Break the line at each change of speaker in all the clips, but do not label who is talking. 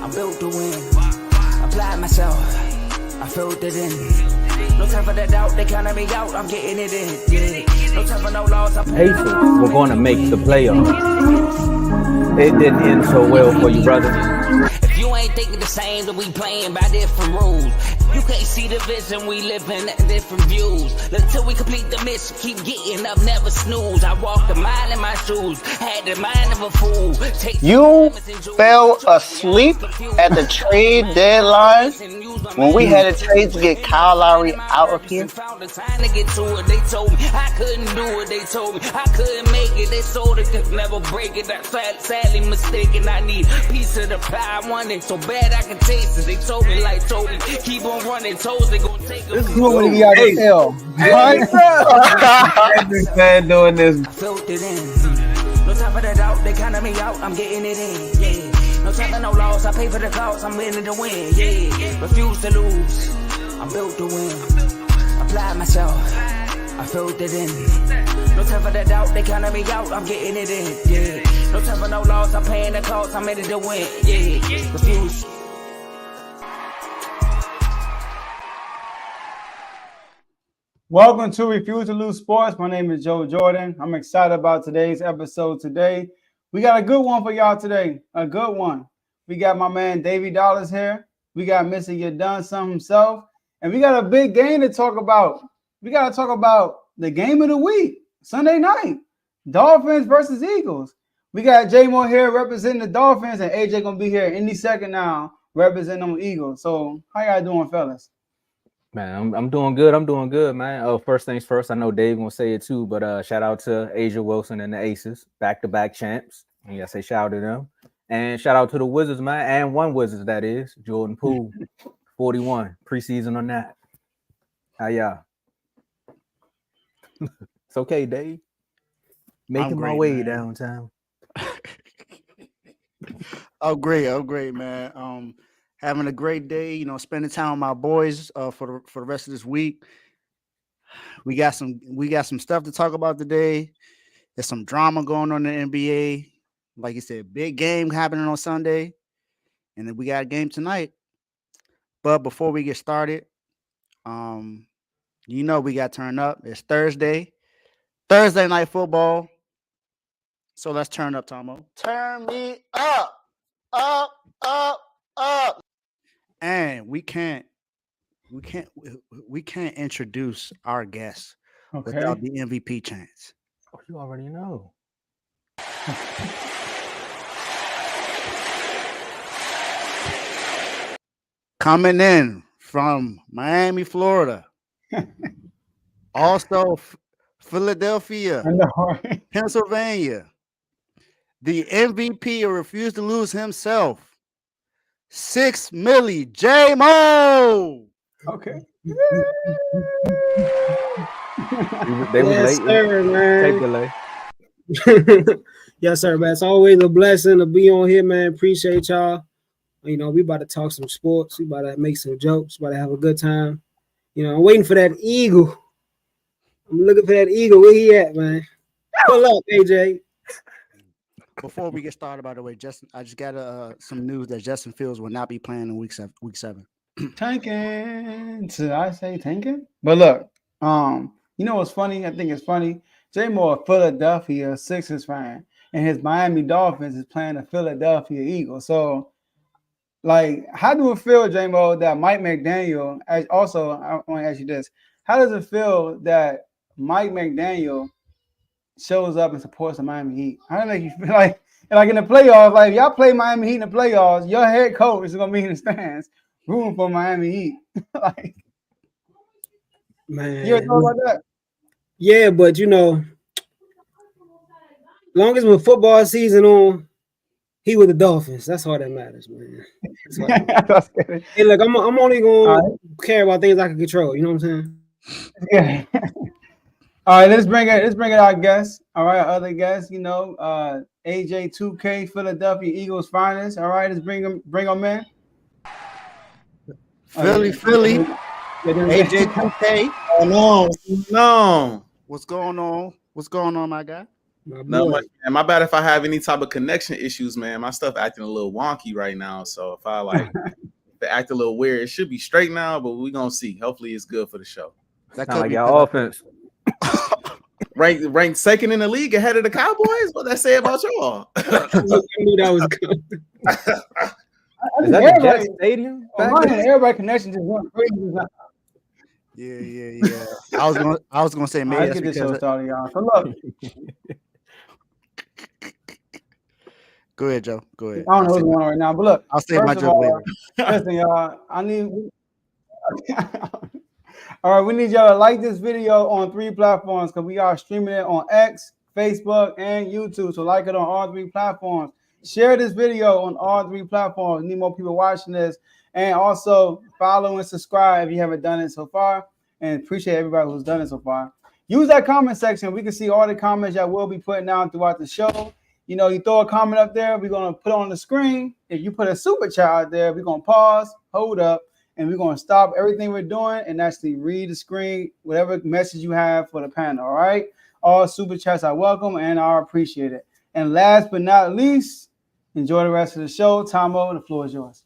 I'm built to win. Apply myself. I filled it in. No time for that doubt. They counted me out. I'm getting it in. Yeah. No time for no loss.
Pacers were going to make the playoffs. It didn't end so well for you, brother.
If you ain't thinking the same, then we playing by different rules. You can't see the vision, we living at different views. Until we complete the mission, keep getting up, never snooze. I walked a mile in my shoes, had the mind of a fool.
You fell asleep at the trade deadline when we had a trade to get Kyle Lowry out of here.
They told me I couldn't do it. They told me I couldn't make it. They sold it, could never break it. That's sadly mistaken. I need a piece of the pie. I want it so bad I can taste it. They told me, keep on running toes. They gonna take
this is what we got to tell.
Man doing this.
I filled it in. No time for that doubt. They counted me out. I'm getting it in. Yeah. No time for no loss. I pay for the cost. I'm winning to win. Yeah. Refuse to lose. I'm built to win. Apply myself. I filled it in. No time for that doubt. They counted me out. I'm getting it in. Yeah. No time for no loss. I'm paying the cost. I'm in it to win. Yeah. Refuse.
Welcome to Refuse to Lose Sports. My name is Joe Jordan. I'm excited about today's episode today. We got a good one for y'all today. A good one. We got my man Davey Dollars here. We got Mr. You Done Some himself. And we got a big game to talk about. We got to talk about the game of the week, Sunday night. Dolphins versus Eagles. We got J Mo here representing the Dolphins, and AJ going to be here any second now representing them Eagles. So how y'all doing, fellas?
Man, I'm doing good. I'm doing good, man. First things first, I know Dave gonna say it too, but shout out to Asia Wilson and the Aces, back-to-back champs. And I say shout out to them. And shout out to the Wizards, man, and one Wizards, that is, Jordan Poole, 41, preseason on that. How y'all? It's okay, Dave. Making my way downtown.
I'm great, man. Having a great day, spending time with my boys for the rest of this week. We got some stuff to talk about today. There's some drama going on in the NBA. Like you said, big game happening on Sunday. And then we got a game tonight. But before we get started, we got to turn up. It's Thursday night football. So let's turn up, Tomo. Turn me up, up, up, up. And we can't introduce our guest without the MVP chants.
Oh, you already know.
Coming in from Miami, Florida. Also Philadelphia, Pennsylvania. The MVP or refuse to lose himself. 6 Millie J-Mo.
Okay.
They were
yes,
late.
Sir, man.
Take delay.
Yes, sir, man. It's always a blessing to be on here, man. Appreciate y'all. We about to talk some sports. We about to make some jokes. We about to have a good time. I'm waiting for that eagle. I'm looking for that eagle. Where he at, man? Pull up, AJ.
Before we get started, by the way, Justin, I just got some news that Justin Fields will not be playing in week 7.
Tanking. Did I say tanking? But look, what's funny? I think it's funny. J-Mo, a Philadelphia Sixers fan, and his Miami Dolphins is playing the Philadelphia Eagles. So, how do it feel, J-Mo, that Mike McDaniel, also, I want to ask you this. How does it feel that Mike McDaniel shows up and supports the Miami Heat? How does it make you feel like in the playoffs, if y'all play Miami Heat in the playoffs, your head coach is going to be in the stands rooting for Miami Heat?
Man.
You ever thought about that?
Yeah, but long as when football season on, he with the Dolphins. That's all that matters, man. Hey, look, I'm only gonna care about things I can control. You know what I'm saying?
Yeah. All right, let's bring it our guest. All right, our other guest, AJ 2K Philadelphia Eagles finest. All right, let's bring them in.
Philly. AJ 2K.
No.
What's going on? What's going on, my guy?
No much, man. My bad if I have any type of connection issues, man. My stuff acting a little wonky right now. So if I like if it act a little weird, it should be straight now, but we're gonna see. Hopefully it's good for the show.
That
Sound like
be
y'all offense.
Ranked second in the league ahead of the Cowboys? What that say about y'all?
I knew that was good.
Is that the Jets Stadium?
Everybody connection just went crazy.
Yeah. I was gonna say maybe
Let's
that's
get this show
because
started, y'all. So look,
go ahead, Joe. Go ahead.
I don't know what's going on right now, but look,
I'll save my
first of
joke
all,
later.
listen, y'all. All right, we need y'all to like this video on 3 platforms because we are streaming it on X, Facebook, and YouTube. So like it on all 3 platforms. Share this video on all 3 platforms. We need more people watching this. And also follow and subscribe if you haven't done it so far. And appreciate everybody who's done it so far. Use that comment section. We can see all the comments that we'll be putting out throughout the show. You know, you throw a comment up there, we're going to put it on the screen. If you put a super chat out there, we're going to pause, hold up, and we're going to stop everything we're doing and actually read the screen, whatever message you have for the panel, all right? All super chats are welcome and are appreciated. And last but not least, enjoy the rest of the show. Tomo, the floor is yours.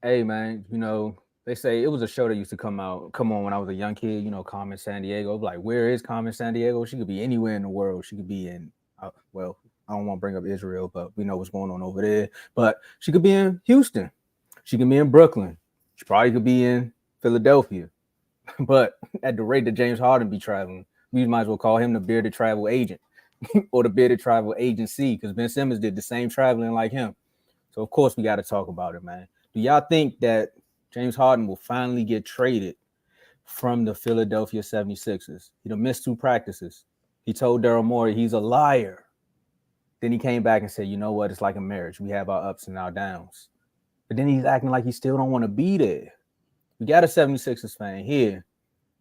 Hey, man, you know, they say it was a show that used to come on when I was a young kid, you know, Carmen Sandiego. Like, where is Carmen Sandiego? She could be anywhere in the world. She could be in, well, I don't want to bring up Israel, but we know what's going on over there. But she could be in Houston. She could be in Brooklyn. She probably could be in Philadelphia. But at the rate that James Harden be traveling, we might as well call him the bearded travel agent or the bearded travel agency because Ben Simmons did the same traveling like him. So, of course, we got to talk about it, man. Do y'all think that James Harden will finally get traded from the Philadelphia 76ers? He done missed 2 practices. He told Daryl Morey he's a liar. Then he came back and said, you know what? It's like a marriage. We have our ups and our downs. But then he's acting like he still don't want to be there. We got a 76ers fan here.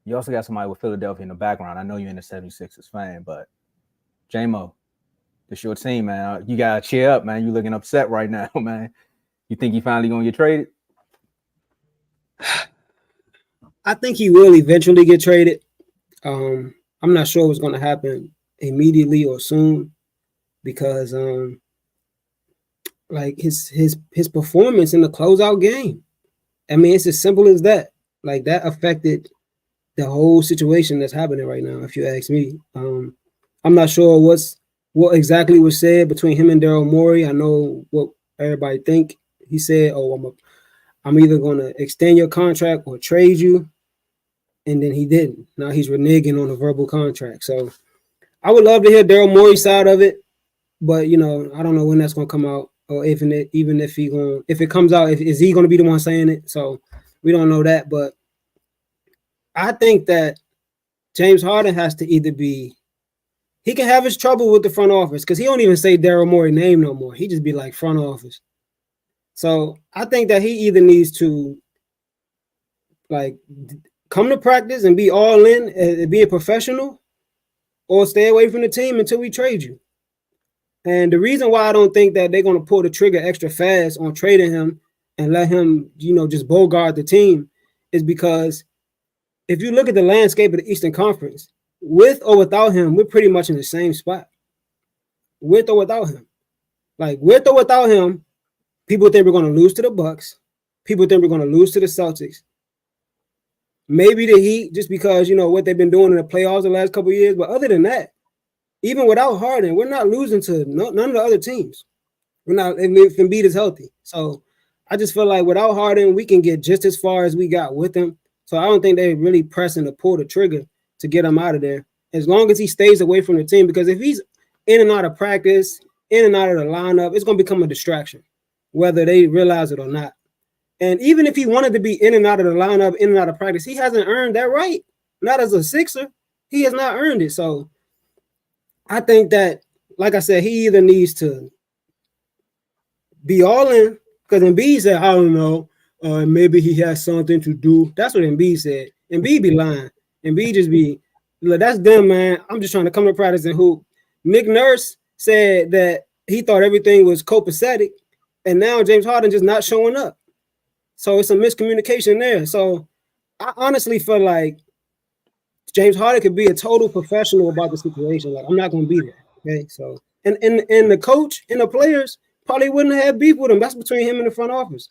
You also got somebody with Philadelphia in the background. I know you're in the 76ers fan, but J-Mo, it's your team, man. You got to cheer up, man. You're looking upset right now, man. You think he finally going to get traded?
I think he will eventually get traded. I'm not sure what's going to happen immediately or soon because like his performance in the closeout game. I mean, it's as simple as that. Like that affected the whole situation that's happening right now, if you ask me. I'm not sure what exactly was said between him and Daryl Morey. I know what everybody think. He said, "Oh, I'm either going to extend your contract or trade you," and then he didn't. Now he's reneging on a verbal contract. So I would love to hear Daryl Morey's side of it, but you know, I don't know when that's going to come out, or if it comes out, is he going to be the one saying it? So we don't know that, but I think that James Harden has to either be. He can have his trouble with the front office because he don't even say Daryl Morey's name no more. He just be like front office. So I think that he either needs to like come to practice and be all in and be a professional, or stay away from the team until we trade you. And the reason why I don't think that they're going to pull the trigger extra fast on trading him and let him, you know, just bogart the team is because if you look at the landscape of the Eastern Conference, with or without him, we're pretty much in the same spot. With or without him. Like, with or without him, people think we're going to lose to the Bucks. People think we're going to lose to the Celtics. Maybe the Heat, just because, you know, what they've been doing in the playoffs the last couple of years. But other than that, even without Harden, we're not losing to none of the other teams. We're not, if Embiid is healthy. So I just feel like without Harden, we can get just as far as we got with him. So I don't think they're really pressing to pull the trigger to get him out of there. As long as he stays away from the team, because if he's in and out of practice, in and out of the lineup, it's going to become a distraction, whether they realize it or not. And even if he wanted to be in and out of the lineup, in and out of practice, he hasn't earned that right. Not as a Sixer. He has not earned it. So I think that, like I said, he either needs to be all in, because Embiid said, I don't know, maybe he has something to do. That's what Embiid said. Embiid be lying. Embiid just be, look, that's them, man. I'm just trying to come to practice and hoop. Nick Nurse said that he thought everything was copacetic, and now James Harden just not showing up. So it's a miscommunication there. So I honestly feel like James Harden could be a total professional about the situation. Like, I'm not going to be there. Okay, so and the coach and the players probably wouldn't have beef with him. That's between him and the front office.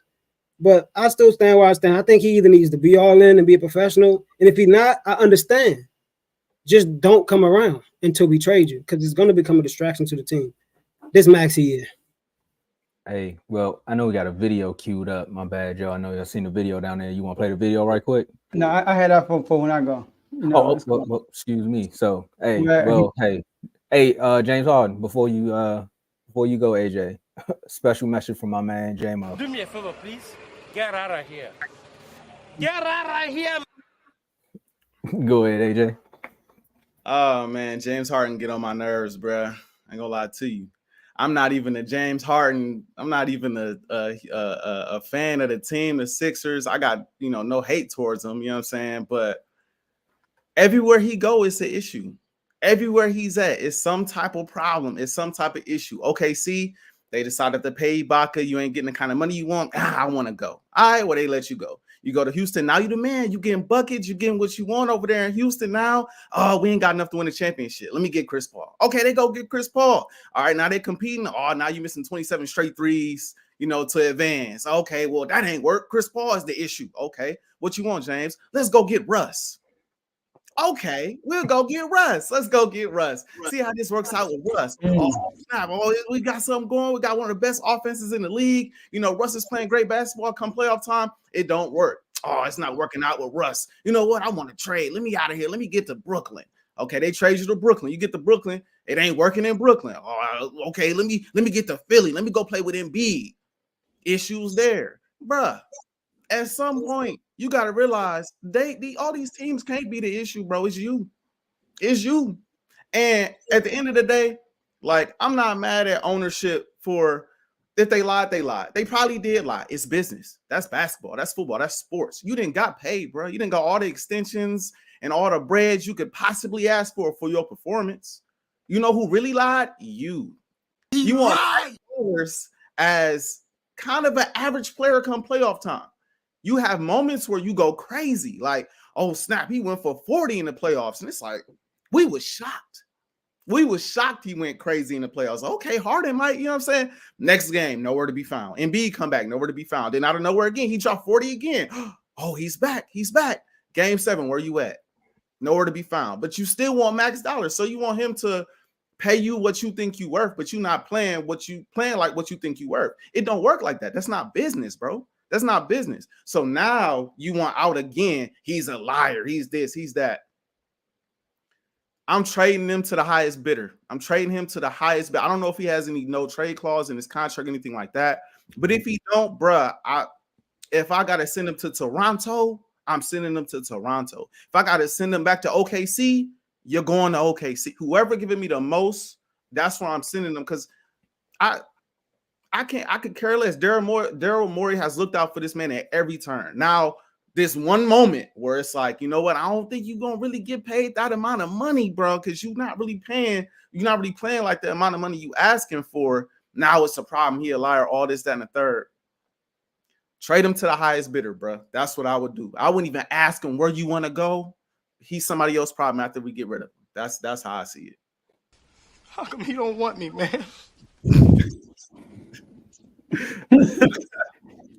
But I still stand where I stand. I think he either needs to be all in and be a professional, and if he's not, I understand. Just don't come around until we trade you, because it's going to become a distraction to the team. This Max here.
Hey, well, I know we got a video queued up. My bad, Joe. I know y'all seen the video down there. You want to play the video right quick?
No, I had that for when I go. You know,
well, excuse me. So, hey,
Yeah.
well, hey, James Harden. Before you go, AJ, special message from my man J-Mo.
Do me a favor, please. Get out of here. Get out of here.
Go ahead, AJ.
Oh man, James Harden get on my nerves, bruh. I ain't gonna lie to you. I'm not even a James Harden. I'm not even a fan of the team, the Sixers. I got, no hate towards them, you know what I'm saying? But everywhere he go, it's an issue. Everywhere he's at, it's some type of problem. It's some type of issue. Okay, see, they decided to pay Ibaka. You ain't getting the kind of money you want. I want to go. All right, well, they let you go. You go to Houston. Now you the man. You getting buckets. You getting what you want over there in Houston now. Oh, we ain't got enough to win a championship. Let me get Chris Paul. Okay, they go get Chris Paul. All right, now they competing. Oh, now you missing 27 straight threes, to advance. Okay, well, that ain't work. Chris Paul is the issue. Okay, what you want, James? Let's go get Russ. Okay, we'll go get Russ. Let's go get Russ. See how this works out with Russ. Oh, snap. Oh, we got something going. We got one of the best offenses in the league. Russ is playing great basketball. Come playoff time, it don't work. Oh, it's not working out with Russ. You know what? I want to trade. Let me out of here. Let me get to Brooklyn. Okay, they trade you to Brooklyn. You get to Brooklyn. It ain't working in Brooklyn. Oh, okay, let me get to Philly. Let me go play with Embiid. Issues there. Bruh, at some point, you got to realize all these teams can't be the issue, bro. It's you. It's you. And at the end of the day, I'm not mad at ownership for if they lied, they lied. They probably did lie. It's business. That's basketball. That's football. That's sports. You didn't got paid, bro. You didn't got all the extensions and all the breads you could possibly ask for your performance. You know who really lied? You. You want players as kind of an average player come playoff time. You have moments where you go crazy, like, oh, snap, he went for 40 in the playoffs. And it's like, we was shocked. We was shocked he went crazy in the playoffs. Okay, Harden might, you know what I'm saying? Next game, nowhere to be found. Embiid come back, nowhere to be found. Then out of nowhere again, he dropped 40 again. Oh, he's back. He's back. Game 7, where you at? Nowhere to be found. But you still want max dollars. So you want him to pay you what you think you worth, but you're not playing like what you think you worth. It don't work like that. That's not business, bro. That's not business. So now you want out again. He's a liar. He's this, he's that. I'm trading him to the highest bidder. I'm trading him to the highest bidder. I don't know if he has any no trade clause in his contract, anything like that. But if he don't, bruh, if I got to send him to Toronto, I'm sending him to Toronto. If I got to send him back to OKC, you're going to OKC. Whoever giving me the most, that's where I'm sending them, because I could care less. Daryl Morey has looked out for this man at every turn. Now, this one moment where it's like, you know what? I don't think you're gonna really get paid that amount of money, bro, because you're not really playing like the amount of money you asking for. Now it's a problem. He a liar, all this, that, and the third. Trade him to the highest bidder, bro. That's what I would do. I wouldn't even ask him where you want to go. He's somebody else's problem after we get rid of him. That's how I see it.
How come he don't want me, man?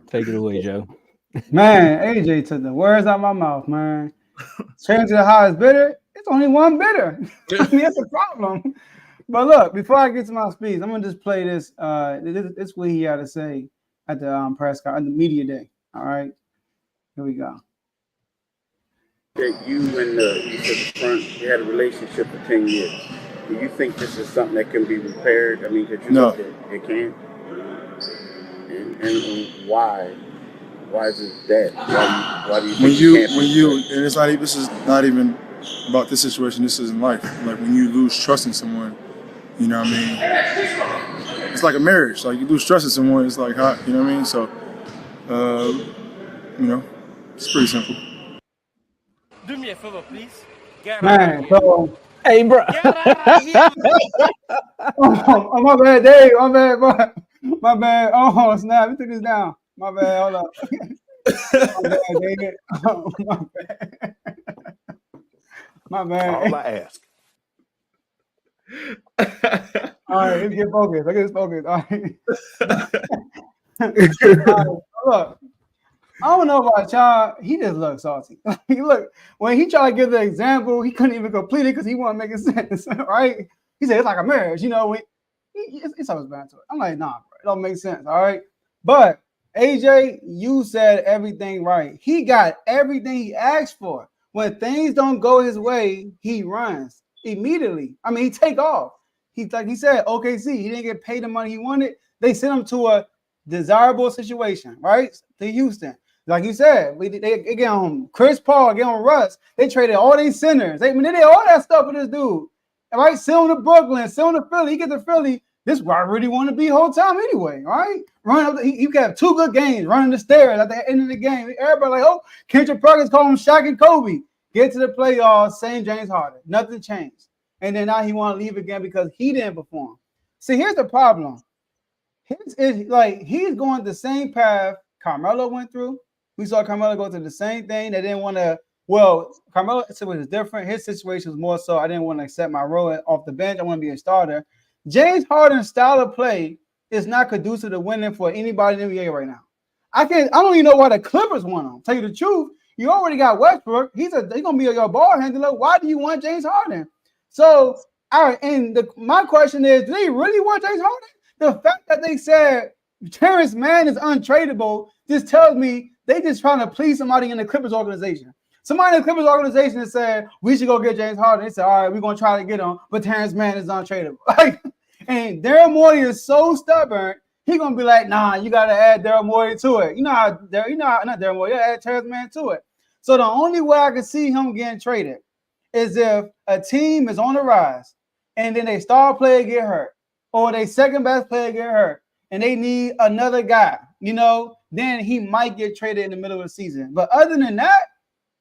Take it away, Joe.
Man, AJ took the words out of my mouth, man. Change to the highest bidder. It's only one bidder. I mean, that's the problem. But look, before I get to my speech, I'm gonna just play this. This what he had to say at the press conference, at the media day. All right, here we go.
That you and you said the front, you had a relationship for 10 years. Do you think this is something that can be repaired? I mean, could you think that it can? And why? Why is it that? Why do you think
and it's not even, this is not even about this situation, this is in life. Like when you lose trust in someone, you know what I mean? It's like a marriage. Like you lose trust in someone, it's like hot, you know what I mean? So, it's pretty simple.
Do me a favor, please. Get
Man, so
Hey, bro.
Get out of here.
oh, my bad, Dave. My bad, bro. My bad. Oh, snap. We took this down. My bad. Hold up. My bad, David. Oh, my bad. My bad.
All I ask.
All right, let's get focused. Let's get focused. All right. All right. Look, I don't know about y'all. He just looks salty. Look, when he tried to give the example, he couldn't even complete it because he wasn't making sense, right? He said it's like a marriage, you know. It's always bad to it. I'm like, nah, bro, it don't make sense, all right? But AJ, you said everything right. He got everything he asked for. When things don't go his way, he runs immediately. I mean, he take off. He like he said, OKC, he didn't get paid the money he wanted. They sent him to a desirable situation, right? To Houston. Like you said, they get on Chris Paul, get on Russ. They traded all these centers. They did all that stuff for this dude. Right? Sell him to Brooklyn, sell him to Philly. He get to Philly. This is where I really want to be the whole time anyway, right? Run up, he got 2 good games running the stairs at the end of the game. Everybody like, oh, Kendrick Perkins call him Shaq and Kobe. Get to the playoffs, same James Harden. Nothing changed. And then now he want to leave again because he didn't perform. See, here's the problem. He's going the same path Carmelo went through. We saw Carmelo go through the same thing. They didn't want to. Well, Carmelo's situation was different. His situation was more so I didn't want to accept my role off the bench. I want to be a starter. James Harden's style of play is not conducive to winning for anybody in the NBA right now. I don't even know why the Clippers want him. Tell you the truth, you already got Westbrook. He's gonna be your ball handler. Why do you want James Harden? So, all right, and my question is, do they really want James Harden? The fact that they said Terrence Mann is untradeable just tells me they just trying to please somebody in the Clippers organization. Somebody in the Clippers organization said, we should go get James Harden. They said, all right, we're going to try to get him, but Terrence Mann is untradeable. And Daryl Morey is so stubborn, he's going to be like, nah, you got to add Daryl Morey to it. Not Daryl Morey, you add Terrence Mann to it. So the only way I can see him getting traded is if a team is on the rise and then they star player get hurt or their second best player get hurt and they need another guy, then he might get traded in the middle of the season. But other than that,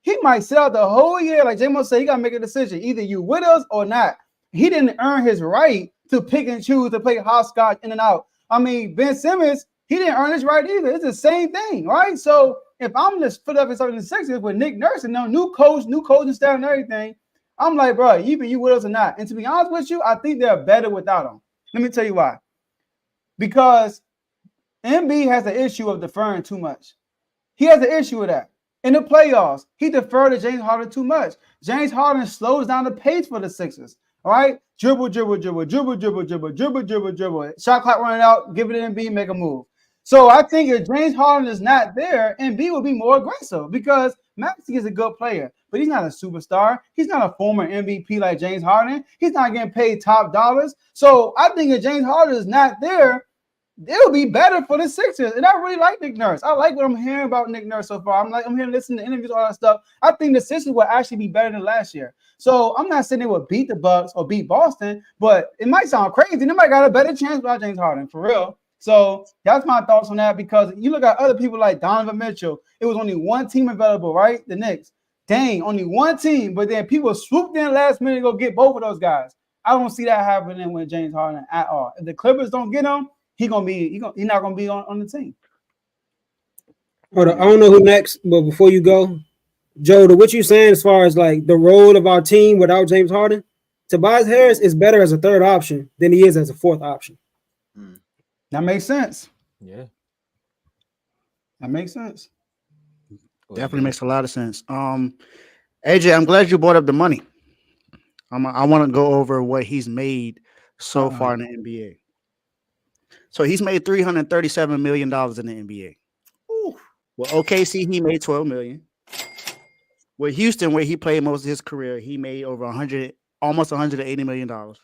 he might sit out the whole year. Like J-Mo said, he got to make a decision. Either you with us or not. He didn't earn his right to pick and choose to play hopscotch in and out. I mean, Ben Simmons, he didn't earn his right either. It's the same thing, right? So if I'm just put up in 76ers with Nick Nurse and new coaching staff and everything, I'm like, bro, either you with us or not. And to be honest with you, I think they're better without him. Let me tell you why. Because MB has the issue of deferring too much. He has an issue with that. In the playoffs, he deferred to James Harden too much. James Harden slows down the pace for the Sixers. All right? Dribble. Shot clock running out, give it to MB, make a move. So I think if James Harden is not there, MB will be more aggressive because Maxey is a good player, but he's not a superstar. He's not a former MVP like James Harden. He's not getting paid top dollars. So I think if James Harden is not there, it'll be better for the Sixers. And I really like Nick Nurse. I like what I'm hearing about Nick Nurse so far. I'm here listening to interviews, all that stuff. I think the Sixers will actually be better than last year. So I'm not saying they will beat the Bucks or beat Boston, but it might sound crazy. They might got a better chance without James Harden, for real. So that's my thoughts on that because you look at other people like Donovan Mitchell. It was only one team available, right? The Knicks. Dang, only one team, but then people swooped in last minute to go get both of those guys. I don't see that happening with James Harden at all. If the Clippers don't get him, he's not gonna be on the team.
Hold on, I don't know who next, but before you go, Joe, to what you saying as far as like the role of our team without James Harden, Tobias Harris is better as a third option than he is as a fourth option.
That makes sense.
Yeah,
that makes sense.
Definitely makes a lot of sense. AJ, I'm glad you brought up the money. I want to go over what he's made so far in the NBA. So he's made $337 million in the NBA. Ooh. With OKC, he made $12 million. With Houston, where he played most of his career, he made over almost $180 million.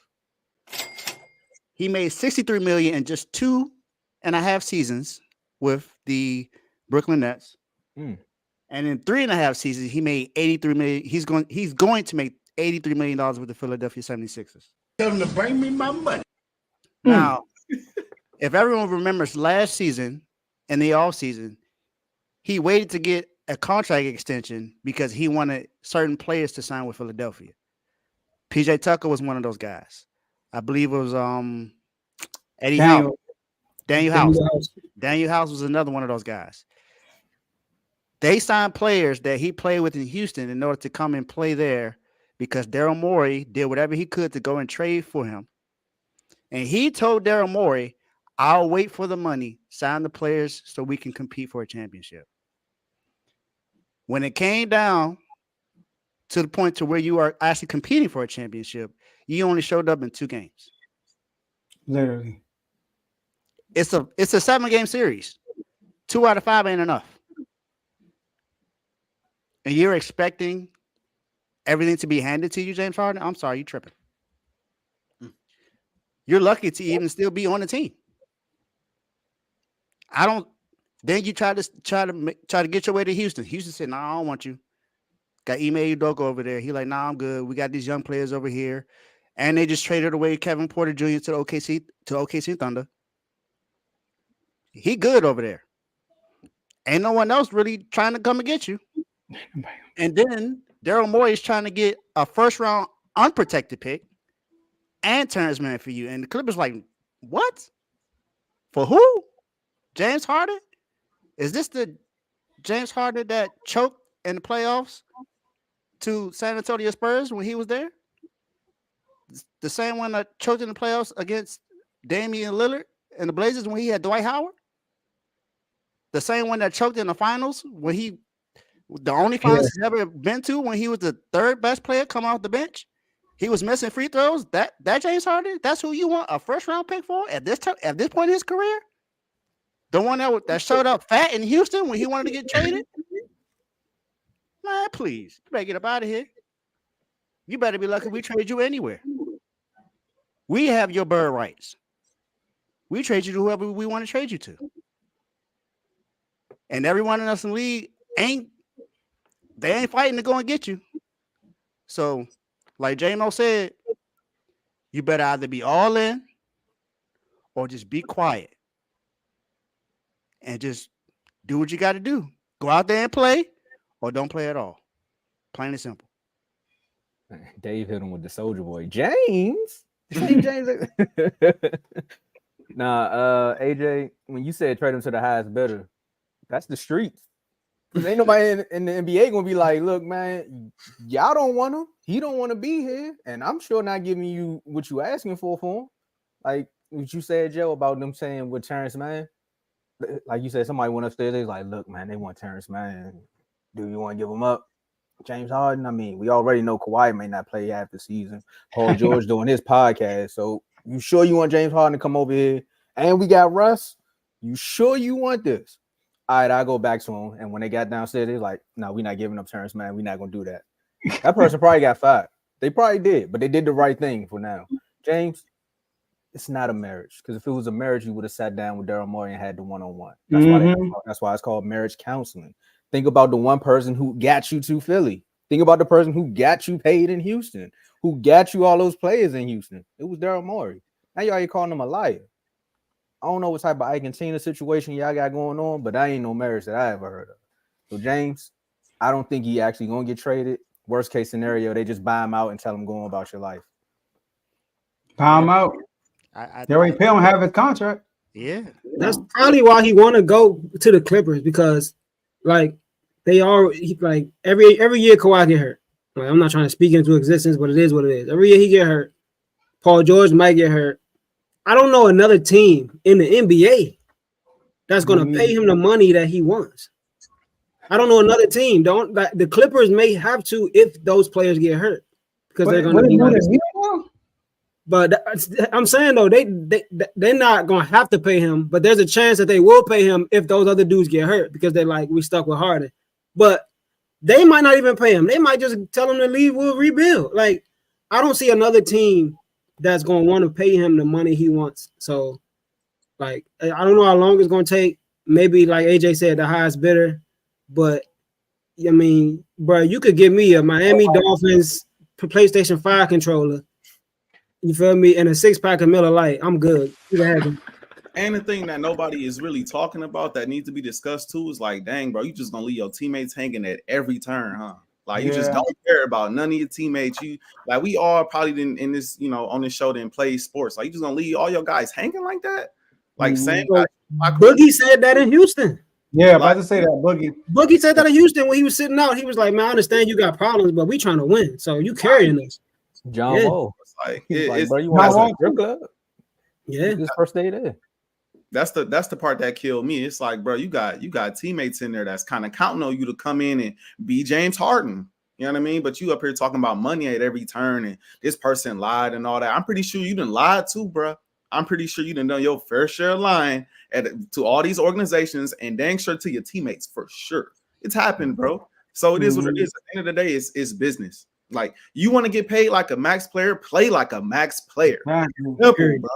He made $63 million in just 2.5 seasons with the Brooklyn Nets. And in 3.5 seasons, he made $83 million. He's going to make $83 million with the Philadelphia 76ers.
Tell him to bring me my money.
Now, if everyone remembers last season in the offseason, he waited to get a contract extension because he wanted certain players to sign with Philadelphia. PJ Tucker was one of those guys. I believe it was Eddie Howe. Daniel House. Daniel House was another one of those guys. They signed players that he played with in Houston in order to come and play there because Daryl Morey did whatever he could to go and trade for him. And he told Daryl Morey, I'll wait for the money, sign the players so we can compete for a championship. When it came down to the point to where you are actually competing for a championship, you only showed up in 2 games.
Literally.
It's a 7-game series. 2 out of 5 ain't enough. And you're expecting everything to be handed to you, James Harden? I'm sorry, you tripping. You're lucky to even still be on the team. Then you try to get your way to Houston. Houston said, "Nah, I don't want you." Got Ime Udoka over there. He like, "Nah, I'm good. We got these young players over here," and they just traded away Kevin Porter Jr. to the OKC Thunder. He good over there. Ain't no one else really trying to come and get you. And then Daryl Morey is trying to get a first-round unprotected pick and Terrence Mann for you. And the Clippers like, what? For who? James Harden? Is this the James Harden that choked in the playoffs to San Antonio Spurs when he was there? The same one that choked in the playoffs against Damian Lillard and the Blazers when he had Dwight Howard? The same one that choked in the finals when the only finals he's ever been to when he was the 3rd best player coming off the bench? He was missing free throws. That James Harden, that's who you want a first-round pick for at this point in his career? The one that showed up fat in Houston when he wanted to get traded? Man, please. You better get up out of here. You better be lucky we trade you anywhere. We have your bird rights. We trade you to whoever we want to trade you to. And everyone in us in the league ain't fighting to go and get you. So, like J-Mo said, you better either be all in or just be quiet. And just do what you got to do. Go out there and play or don't play at all. Plain and simple.
Dave hit him with the Soldier Boy. James? James. Nah, AJ, when you said trade him to the highest bidder, that's the streets. Ain't nobody in the NBA gonna be like, look, man, y'all don't want him. He don't want to be here. And I'm sure not giving you what you asking for him. Like what you said, Joe, about them saying with Terrence Mann. Like you said, somebody went upstairs. They was like, look, man, they want Terrence Mann. Do you want to give him up? James Harden, I mean, we already know Kawhi may not play half the season. Paul George doing his podcast. So you sure you want James Harden to come over here? And we got Russ. You sure you want this? All right, I'll go back to him. And when they got downstairs, they're like, no, we're not giving up Terrence Mann. We're not going to do that. That person probably got fired. They probably did, but they did the right thing for now. James, it's not a marriage. Because if it was a marriage, you would have sat down with Daryl Morey and had the one-on-one. That's why it's called marriage counseling. Think about the one person who got you to Philly. Think about the person who got you paid in Houston, who got you all those players in Houston. It was Daryl Morey. Now y'all calling him a liar. I don't know what type of Argentina situation y'all got going on, but that ain't no marriage that I ever heard of. So, James, I don't think he actually going to get traded. Worst case scenario, they just buy him out and tell him go on about your life.
Buy him out. They already pay him half his contract.
Yeah.
That's probably why he want to go to the Clippers because, like, they are like every year Kawhi get hurt. Like, I'm not trying to speak into existence, but it is what it is. Every year he get hurt. Paul George might get hurt. I don't know another team in the NBA that's going to pay him the money that he wants. I don't know another team. The Clippers may have to if those players get hurt because they're going to be. But I'm saying though they're not going to have to pay him, but there's a chance that they will pay him if those other dudes get hurt because they're like we stuck with Harden. But they might not even pay him. They might just tell him to leave. We'll rebuild. Like I don't see another team that's going to want to pay him the money he wants. So, like, I don't know how long it's going to take. Maybe, like AJ said, the highest bidder. But, I mean, bro, you could give me a Miami Dolphins PlayStation 5 controller. You feel me? And a 6-pack of Miller Lite. I'm good.
And the thing that nobody is really talking about that needs to be discussed too is like, dang, bro, you just going to leave your teammates hanging at every turn, huh? Like you just don't care about none of your teammates. You like we all probably in this, on this show didn't play sports. Like you just gonna leave all your guys hanging like that? Like same guy.
Boogie said that in Houston.
Yeah, about to say that Boogie.
Boogie said that in Houston when he was sitting out. He was like, "Man, I understand you got problems, but we trying to win. So you carrying us."
John
Yeah.
Wall.
It's like
He's like,
it's
bro, you want
John
to strip club?
Yeah.
This first day there.
that's the part that killed me. It's like, bro, you got teammates in there that's kind of counting on you to come in and be James Harden. You know what I mean? But you up here talking about money at every turn and this person lied and all that. I'm pretty sure you done lied too, bro. I'm pretty sure you done your fair share of lying to all these organizations and dang sure to your teammates for sure. It's happened, bro. So it is what it is. At the end of the day, it's business. Like, you want to get paid like a max player, play like a max player. Simple, bro.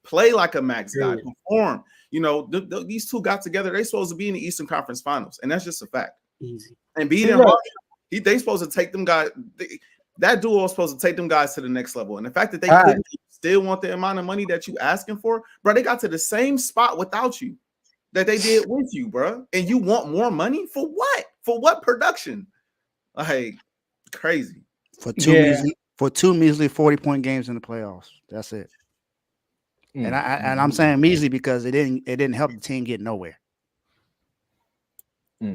Play like a max guy. Perform. You know, these two got together. They supposed to be in the Eastern Conference Finals, and that's just a fact.
Easy.
And beating Harden, they supposed to take them guys. That duo is supposed to take them guys to the next level. And the fact that they couldn't still want the amount of money that you asking for, bro, they got to the same spot without you that they did with you, bro. And you want more money for what? For what production? Like, crazy.
For two measly 40-point games in the playoffs. That's it. And I'm saying measly because it didn't help the team get nowhere.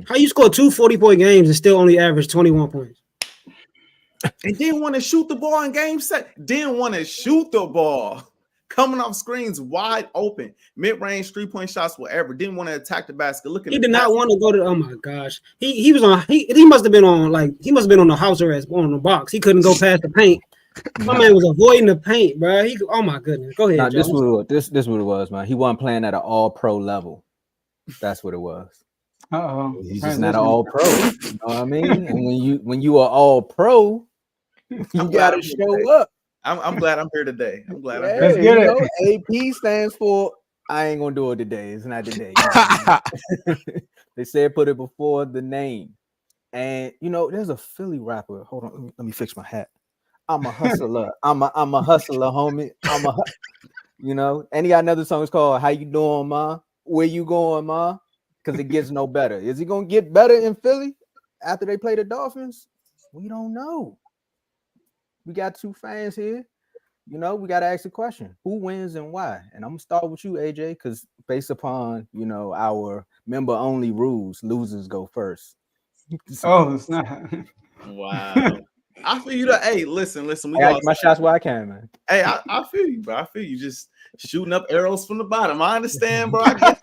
How you score 2 40-point games and still only average 21 points?
And didn't want to shoot the ball in game set. Didn't want to shoot the ball. Coming off screens wide open. Mid-range 3-point shots, whatever. Didn't want to attack the basket.
He did not want to go to, oh my gosh. He was on, he must have been on, like, he must have been on the house arrest on the box. He couldn't go past the paint. My man was avoiding the paint, bro. Oh my goodness. Go ahead.
Nah, this what it was, man. He wasn't playing at an all-pro level. That's what it was. He's just not an all-pro. You know what I mean? And when you are all-pro, you gotta show up.
I'm glad I'm here today. I'm glad I'm
Let's
here.
get it. AP stands for I ain't gonna do it today. It's not today. They said put it before the name. And you know, there's a Philly rapper. Hold on, let me fix my hat. I'm a hustler. I'm a hustler, homie. You know, and he got another song. It's called "How You Doing, Ma? Where You Going, Ma?" Because it gets no better. Is he gonna get better in Philly after they play the Dolphins? We don't know. We got two fans here. You know, we got to ask the question: who wins and why? And I'm gonna start with you, AJ, because based upon our member-only rules, losers go first.
Oh, it's not.
Wow. I feel you. Hey, listen. We
got my shots where I can, man.
Hey, I feel you, bro. I feel you. Just shooting up arrows from the bottom. I understand, bro. I get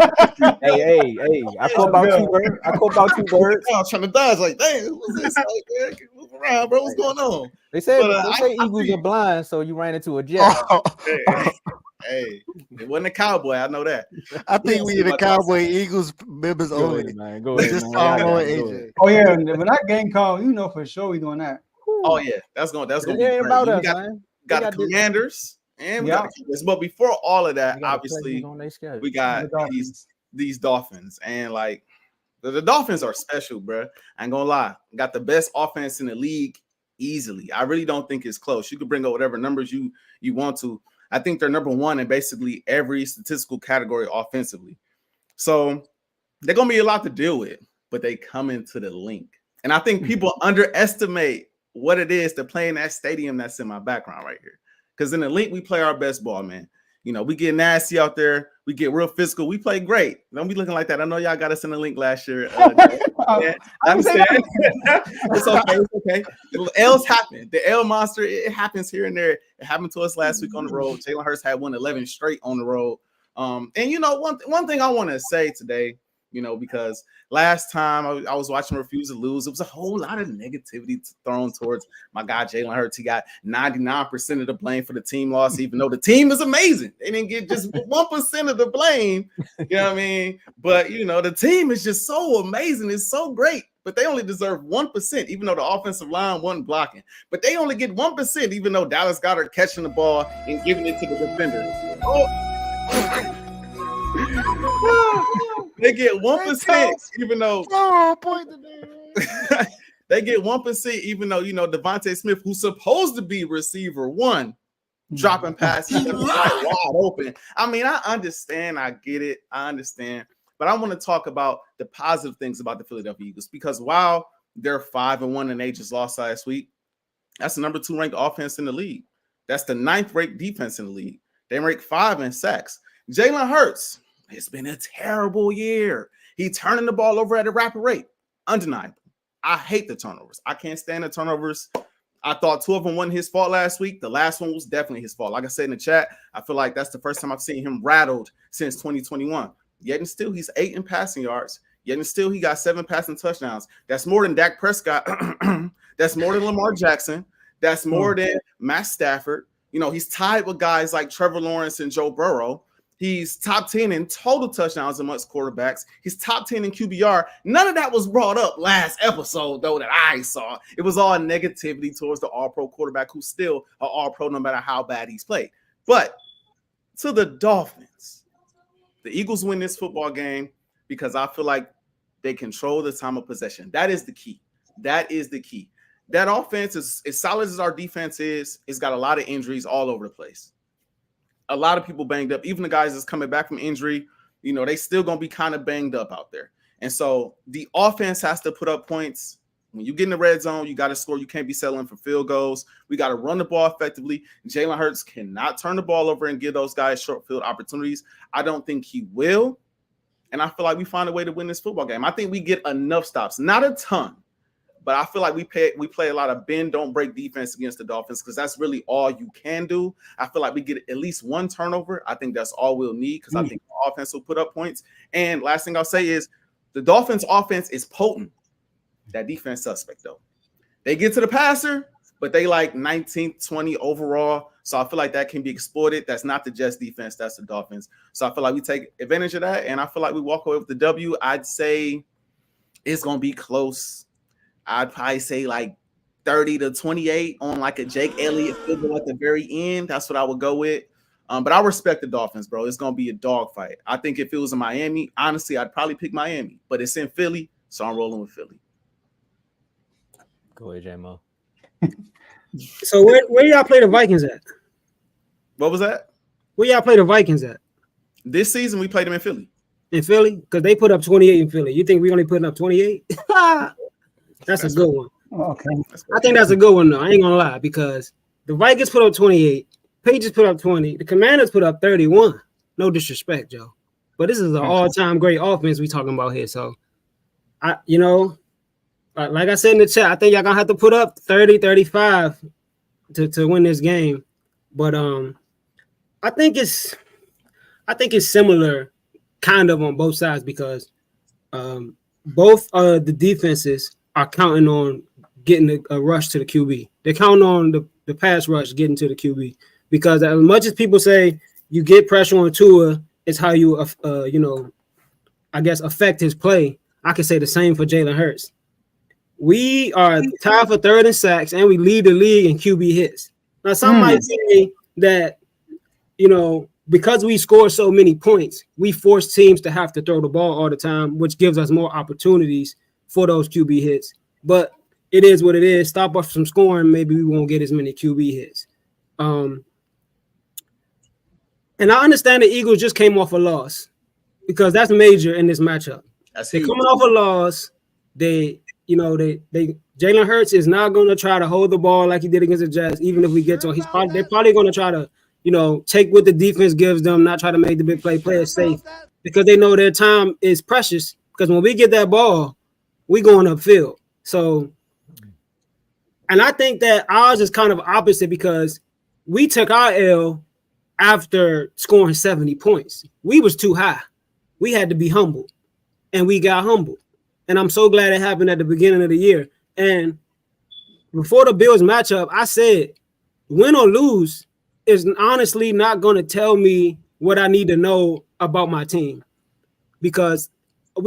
hey. I caught about 2 birds. I
was trying to dodge. Like, dang, what's this? Like, move around, bro. What's going on?
They say Eagles are blind, so you ran into a jet.
Hey, it wasn't a cowboy. I know that.
I think we need a Cowboy Eagles members only.
Ahead, man. Go ahead,
Just
man.
follow AJ.
Oh yeah, when that game called, you know for sure we doing that.
Oh yeah, that's gonna be
great.
About us, got the Commanders and we got the Kings. But before all of that, obviously we got these Dolphins, and like the Dolphins are special, bro. I ain't gonna lie, got the best offense in the league easily. I really don't think it's close. You could bring up whatever numbers you want to. I think they're number one in basically every statistical category offensively. So they're gonna be a lot to deal with, but they come into the link, and I think people underestimate what it is to play in that stadium that's in my background right here. Because in the link, we play our best ball, man. You know, we get nasty out there. We get real physical. We play great. Don't be looking like that. I know y'all got us in the link last year. I understand. It's okay. It's okay. L's happen. The L monster, it happens here and there. It happened to us last week on the road. Jalen Hurts had won 11 straight on the road. And, you know, one thing I want to say today, you know, because last time I was watching Refuse to Lose, it was a whole lot of negativity thrown towards my guy Jalen Hurts. He got 99% of the blame for the team loss, even though the team is amazing. They didn't get just 1% of the blame. You know what I mean? But, you know, the team is just so amazing. It's so great. But they only deserve 1%, even though the offensive line wasn't blocking. But they only get 1%, even though Dallas Goedert catching the ball and giving it to the defender. They get 1%, even though they get 1%, even though, you know, Devontae Smith, who's supposed to be receiver one, dropping passes wide open. I mean, I understand. I get it. I understand. But I want to talk about the positive things about the Philadelphia Eagles, because while they're 5-1 and they just lost last week, that's the number 2 ranked offense in the league. That's the 9th ranked defense in the league. They rank 5 in sacks. Jalen Hurts, it's been a terrible year. He turning the ball over at a rapid rate. Undeniable. I hate the turnovers. I can't stand the turnovers. I thought 2 of them wasn't his fault last week. The last one was definitely his fault. Like I said in the chat, I feel like that's the first time I've seen him rattled since 2021. Yet and still, he's 8 in passing yards. Yet and still, he got 7 passing touchdowns. That's more than Dak Prescott. That's more than Lamar Jackson. That's more than Matt Stafford. You know, he's tied with guys like Trevor Lawrence and Joe Burrow. He's top 10 in total touchdowns amongst quarterbacks. He's top 10 in QBR. None of that was brought up last episode, though, that I saw. It was all negativity towards the all-pro quarterback who's still an all-pro no matter how bad he's played. But to the Dolphins, the Eagles win this football game because I feel like they control the time of possession. That is the key. That is the key. That offense is as solid as our defense is. It's got a lot of injuries all over the place. A lot of people banged up. Even the guys that's coming back from injury, you know, they still going to be kind of banged up out there. And so the offense has to put up points. When you get in the red zone, you got to score. You can't be settling for field goals. We got to run the ball effectively. Jalen Hurts cannot turn the ball over and give those guys short field opportunities. I don't think he will. And I feel like we find a way to win this football game. I think we get enough stops, not a ton, but I feel like we play a lot of bend, don't break defense against the Dolphins because that's really all you can do. I feel like we get at least 1 turnover. I think that's all we'll need because I think the offense will put up points. And last thing I'll say is the Dolphins' offense is potent. That defense suspect, though. They get to the passer, but they like 19th, 20 overall. So I feel like that can be exploited. That's not the Jets defense. That's the Dolphins. So I feel like we take advantage of that, and I feel like we walk away with the W. I'd say it's going to be close. I'd probably say like 30-28 on like a Jake Elliott field goal at the very end. That's what I would go with. But I respect the Dolphins, bro. It's going to be a dogfight. I think if it was in Miami, honestly, I'd probably pick Miami. But it's in Philly, so I'm rolling with Philly.
Go ahead, J-Mo.
So where y'all play the Vikings at?
What was that?
Where y'all play the Vikings at?
This season, we played them in Philly.
In Philly? Because they put up 28 in Philly. You think we only putting up 28? That's a good one.
Okay.
I think that's a good one, though. I ain't going to lie, because the Vikings put up 28. Patriots put up 20. The Commanders put up 31. No disrespect, Joe. But this is an all-time great offense we talking about here. So, like I said in the chat, I think y'all going to have to put up 30, 35 to win this game. But I think it's similar kind of on both sides because both the defenses are counting on getting a rush to the QB. They're counting on the pass rush getting to the QB because as much as people say you get pressure on Tua, it's how you affect his play. I can say the same for Jalen Hurts. We are tied for 3rd in sacks and we lead the league in QB hits. Now some might say that because we score so many points, we force teams to have to throw the ball all the time, which gives us more opportunities for those QB hits. But it is what it is. Stop us from scoring, maybe we won't get as many QB hits. And I understand the Eagles just came off a loss because that's major in this matchup. They're coming off a loss. Jalen Hurts is not going to try to hold the ball like he did against the Jags, even if we get to him. They're probably going to try to take what the defense gives them, not try to make the big play it safe because they know their time is precious because when we get that ball, we going upfield. So, and I think that ours is kind of opposite because we took our L after scoring 70 points. We was too high. We had to be humble, and we got humble. And I'm so glad it happened at the beginning of the year. And before the Bills matchup, I said, win or lose is honestly not going to tell me what I need to know about my team because I'm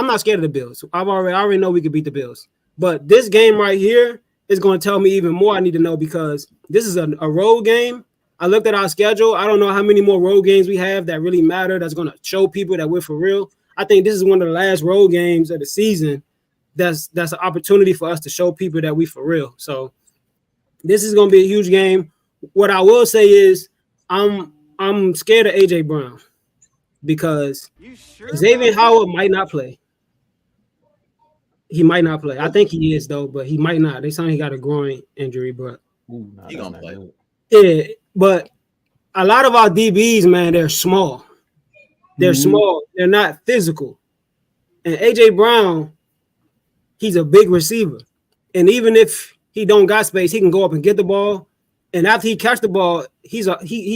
not scared of the Bills. I already know we could beat the Bills. But this game right here is going to tell me even more I need to know because this is a road game. I looked at our schedule. I don't know how many more road games we have that really matter that's going to show people that we're for real. I think this is one of the last road games of the season that's an opportunity for us to show people that we for real. So this is going to be a huge game. What I will say is I'm scared of A.J. Brown because Xavier Howard might not play. He might not play. I think he is, though, but he might not. They say he got a groin injury, but
He going to play.
Yeah, but a lot of our DBs, man, they're small. They're small. They're not physical. And AJ Brown, he's a big receiver. And even if he don't got space, he can go up and get the ball. And after he catch the ball, he's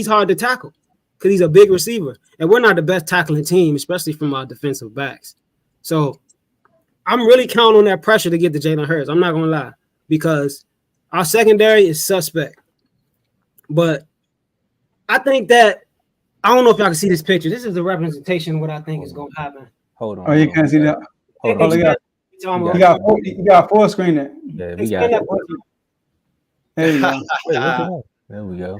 hard to tackle because he's a big receiver. And we're not the best tackling team, especially from our defensive backs. So I'm really counting on that pressure to get to Jalen Hurts. I'm not going to lie, because our secondary is suspect. But I think that, I don't know if y'all can see this picture. This is the representation of what I think is going to happen.
Hold on.
Oh, you can't see that.
Hold
on. You got full screen it.
Yeah, we got it.
There you go.
There we go.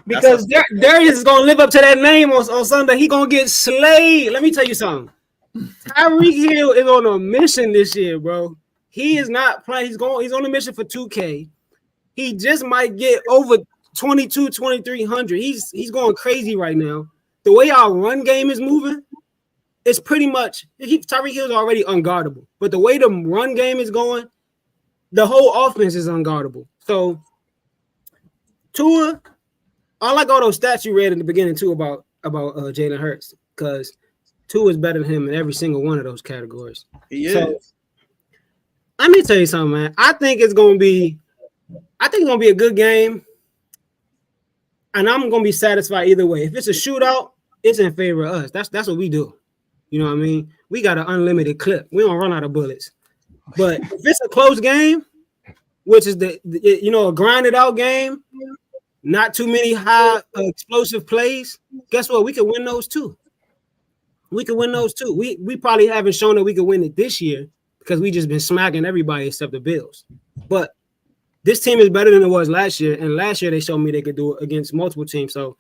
Because Darius is going to live up to that name on Sunday. He going to get slayed. Let me tell you something. Tyreek Hill is on a mission this year, bro. He is not playing. He's on a mission for 2K. He just might get over 2,300. He's going crazy right now. The way our run game is moving, it's pretty much Tyreek Hill's already unguardable. But the way the run game is going, the whole offense is unguardable. So Tua, I like all those stats you read in the beginning too about Jalen Hurts, because Tua is better than him in every single one of those categories.
He is.
Let me tell you something, man. I think it's gonna be a good game, and I'm gonna be satisfied either way. If it's a shootout, it's in favor of us. That's what we do. You know what I mean? We got an unlimited clip. We don't run out of bullets. But if it's a close game, which is a grinded out game, not too many high explosive plays, guess what? We can win those too. We probably haven't shown that we could win it this year because we just been smacking everybody except the Bills. But this team is better than it was last year, and last year they showed me they could do it against multiple teams. So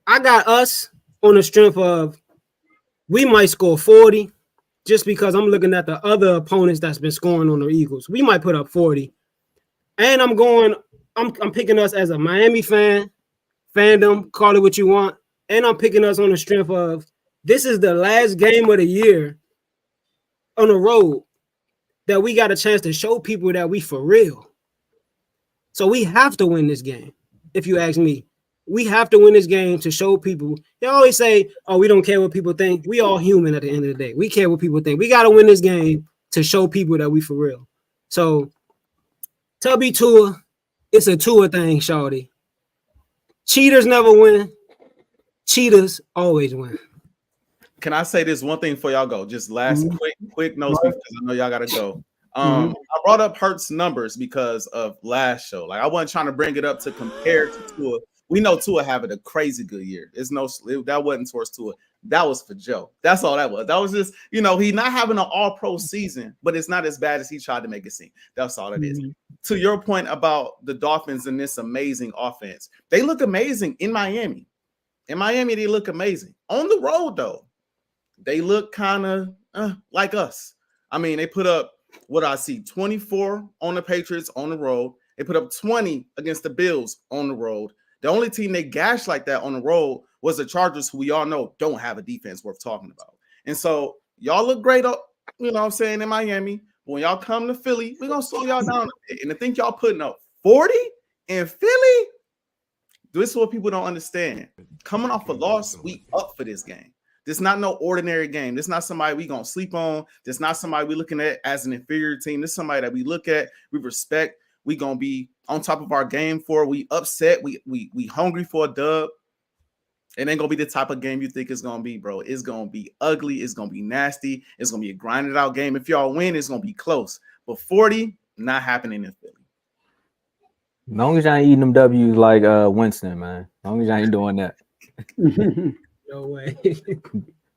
I got us on the strength of we might score 40 just because I'm looking at the other opponents that's been scoring on the Eagles. We might put up 40. And I'm picking us as a Miami fandom, call it what you want. And I'm picking us on the strength of this is the last game of the year on the road that we got a chance to show people that we for real. So we have to win this game, if you ask me. We have to win this game to show people. They always say, oh, we don't care what people think. We all human at the end of the day. We care what people think. We got to win this game to show people that we for real. So, Tubby Tua, it's a Tua thing, shawty. Cheaters never win. Cheaters always win.
Can I say this one thing before y'all go? Just last quick notes because I know y'all gotta go. I brought up Hurts numbers because of last show. Like I wasn't trying to bring it up to compare to Tua. We know Tua having a crazy good year. That wasn't towards Tua. That was for Joe. That's all that was. That was just, he not having an all-pro season, but it's not as bad as he tried to make it seem. That's all it is. To your point about the Dolphins and this amazing offense, they look amazing in Miami. In Miami, they look amazing. On the road, though, they look kind of like us. I mean, they put up, 24 on the Patriots on the road. They put up 20 against the Bills on the road. The only team they gashed like that on the road was the Chargers, who we all know don't have a defense worth talking about. And so y'all look great up, in Miami. But when y'all come to Philly, we're going to slow y'all down. And to think y'all putting up 40 in Philly, this is what people don't understand. Coming off a loss, we up for this game. This is not no ordinary game. This is not somebody we going to sleep on. This is not somebody we looking at as an inferior team. This is somebody that we look at, we respect. We going to be on top of our game for. We upset. We hungry for a dub. It ain't going to be the type of game you think it's going to be, bro. It's going to be ugly. It's going to be nasty. It's going to be a grinded out game. If y'all win, it's going to be close. But 40, not happening in Philly.
As long as y'all ain't eating them W's like Winston, man. As long as y'all ain't doing that.
No way.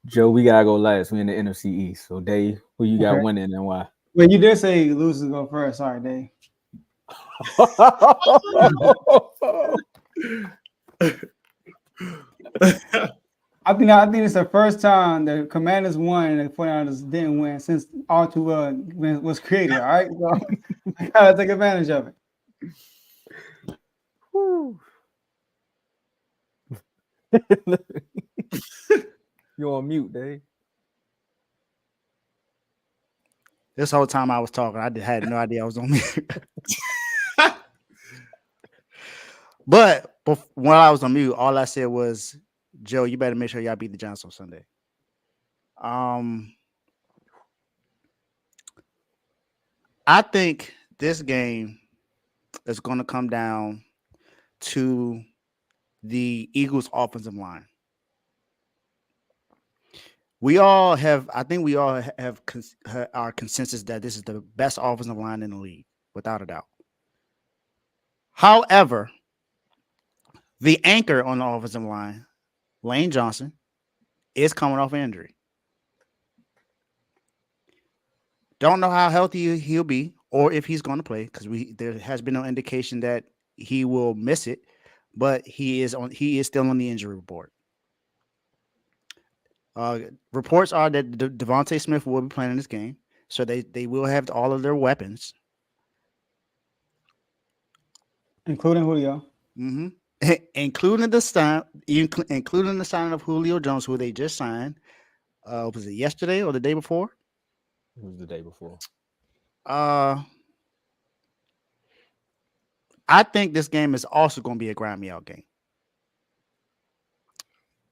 Joe, we got to go last. We in the NFC East. So, Dave, who you got winning and why?
Well, you did say losers go first. Sorry, Dave. I think it's the first time the Commanders won and the 49ers didn't win since R2 was created. All right, so I gotta take advantage of it.
You're on mute, Dave.
This whole time I was talking, I had no idea I was on mute. But when I was on mute, all I said was, Joe, you better make sure y'all beat the Giants on Sunday. I think this game is going to come down to the Eagles' offensive line. I think we all have our consensus that this is the best offensive line in the league, without a doubt. However, the anchor on the offensive line, Lane Johnson, is coming off injury. Don't know how healthy he'll be or if he's going to play, because there has been no indication that he will miss it, but he is still on the injury report. Reports are that Devontae Smith will be playing in this game, so they will have all of their weapons,
including Julio.
Mm-hmm. including the signing of Julio Jones, who they just signed. Was it yesterday or the day before?
It was the day before.
I think this game is also going to be a grind me out game,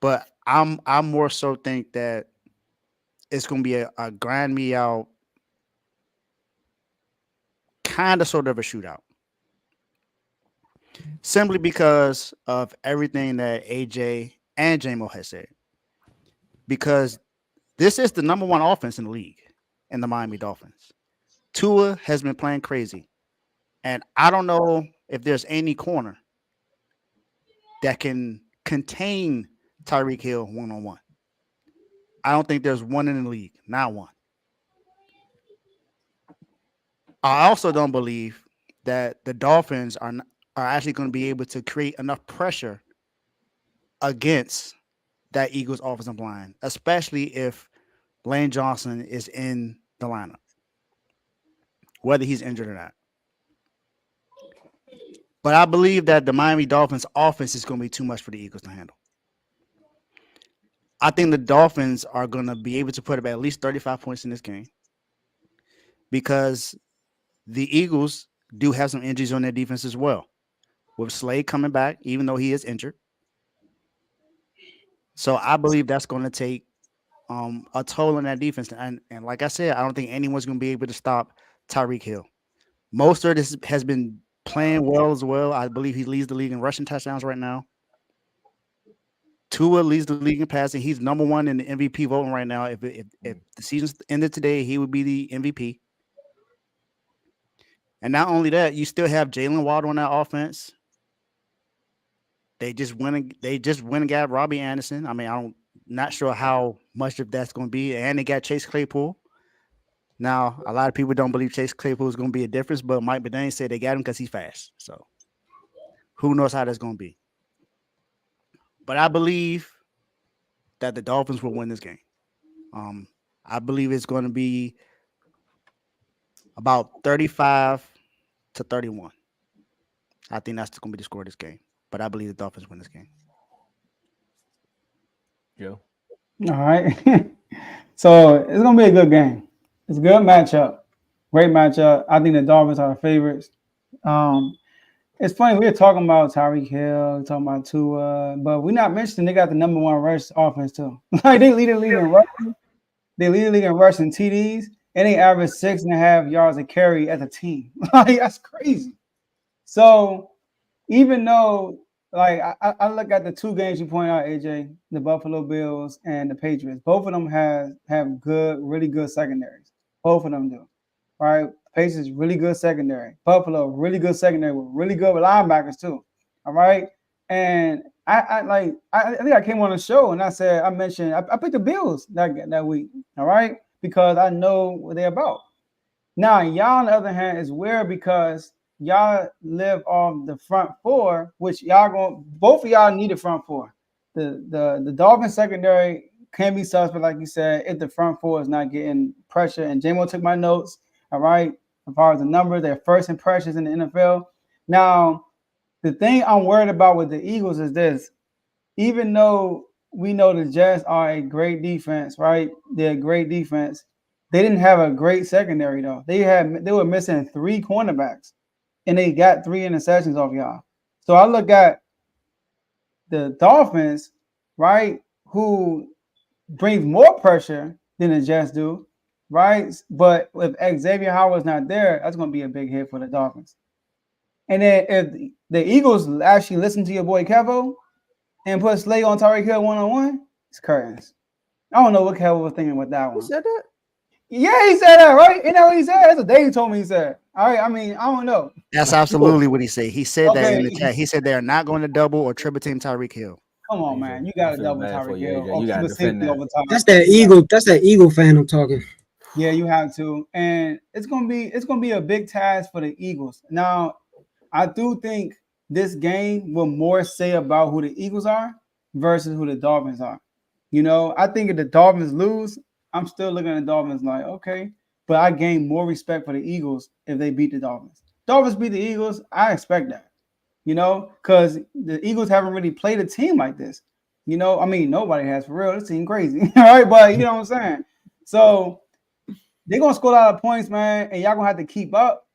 but I'm more so think that it's going to be a grind me out, kind of sort of a shootout, simply because of everything that AJ and JMO has said. Because this is the number one offense in the league in the Miami Dolphins. Tua has been playing crazy, and I don't know if there's any corner that can contain Tyreek Hill one-on-one. I don't think there's one in the league, not one. I also don't believe that the Dolphins are actually going to be able to create enough pressure against that Eagles offensive line, especially if Lane Johnson is in the lineup, whether he's injured or not. But I believe that the Miami Dolphins offense is going to be too much for the Eagles to handle. I think the Dolphins are going to be able to put up at least 35 points in this game, because the Eagles do have some injuries on their defense as well, with Slade coming back, even though he is injured. So I believe that's going to take a toll on that defense. And like I said, I don't think anyone's going to be able to stop Tyreek Hill. Mostert has been playing well as well. I believe he leads the league in rushing touchdowns right now. Tua leads the league in passing. He's number one in the MVP voting right now. If the season's ended today, he would be the MVP. And not only that, you still have Jalen Waddle on that offense. They just went and got Robbie Anderson. I mean, I'm not sure how much of that's going to be. And they got Chase Claypool. Now, a lot of people don't believe Chase Claypool is going to be a difference, but Mike Bedane said they got him because he's fast. So who knows how that's going to be. But I believe that the Dolphins will win this game. I believe it's going to be about 35-31. I think that's going to be the score of this game. But I believe the Dolphins win this game.
Joe?
All right. So it's going to be a good game. It's a good matchup. Great matchup. I think the Dolphins are the favorites. It's funny, we were talking about Tyreek Hill, talking about Tua, but we're not mentioning they got the number one rush offense too. Like they lead the league in rushing. They lead the league in rushing TDs, and they average 6.5 yards a carry as a team. Like that's crazy. So even though, like I look at the two games you point out, AJ, the Buffalo Bills and the Patriots, both of them have good, really good secondaries. Both of them do. Right? Patriots really good secondary. Buffalo really good secondary with really good linebackers too. All right. And I think I came on the show and I mentioned I picked the Bills that week. All right, because I know what they're about. Now y'all on the other hand is weird because y'all live off the front four, which both of y'all need a front four. The Dolphins secondary can be suspect, like you said, if the front four is not getting pressure. And JMO took my notes. All right, as far as the numbers, their first impressions in the NFL. Now, the thing I'm worried about with the Eagles is this. Even though we know the Jets are a great defense, right? They're a great defense. They didn't have a great secondary, though. They were missing 3 cornerbacks, and they got 3 interceptions off y'all. So I look at the Dolphins, right, who brings more pressure than the Jets do, right? But if Xavier Howard's not there, that's going to be a big hit for the Dolphins. And then if the Eagles actually listen to your boy Kevo and put Slay on Tyreek Hill 1-on-1, it's curtains. I don't know what Kevo was thinking with that one.
Who said that?
Yeah, he said that, right? You know what he said? That's what Dave told me he said. All right, I mean, I don't know.
That's absolutely what he said. He said that in the
Okay.
chat. He said they are not going to double or triple team Tyreek Hill.
Come on, man. You got to double
bad for
Tyreek
you,
Hill
AJ.
or
You
keep
gotta
a
defend
safety
that.
over Tyreek.
That's that Eagle. That's that Eagle fan I'm talking.
Yeah, you have to. And it's gonna be a big task for the Eagles. Now, I do think this game will more say about who the Eagles are versus who the Dolphins are. You know, I think if the Dolphins lose, I'm still looking at the Dolphins like, okay, but I gain more respect for the Eagles if they beat the Dolphins. Dolphins beat the Eagles, I expect that. You know, because the Eagles haven't really played a team like this. You know, I mean, nobody has for real. This team crazy, all right? But you know what I'm saying? So they're gonna score a lot of points, man, and y'all gonna have to keep up.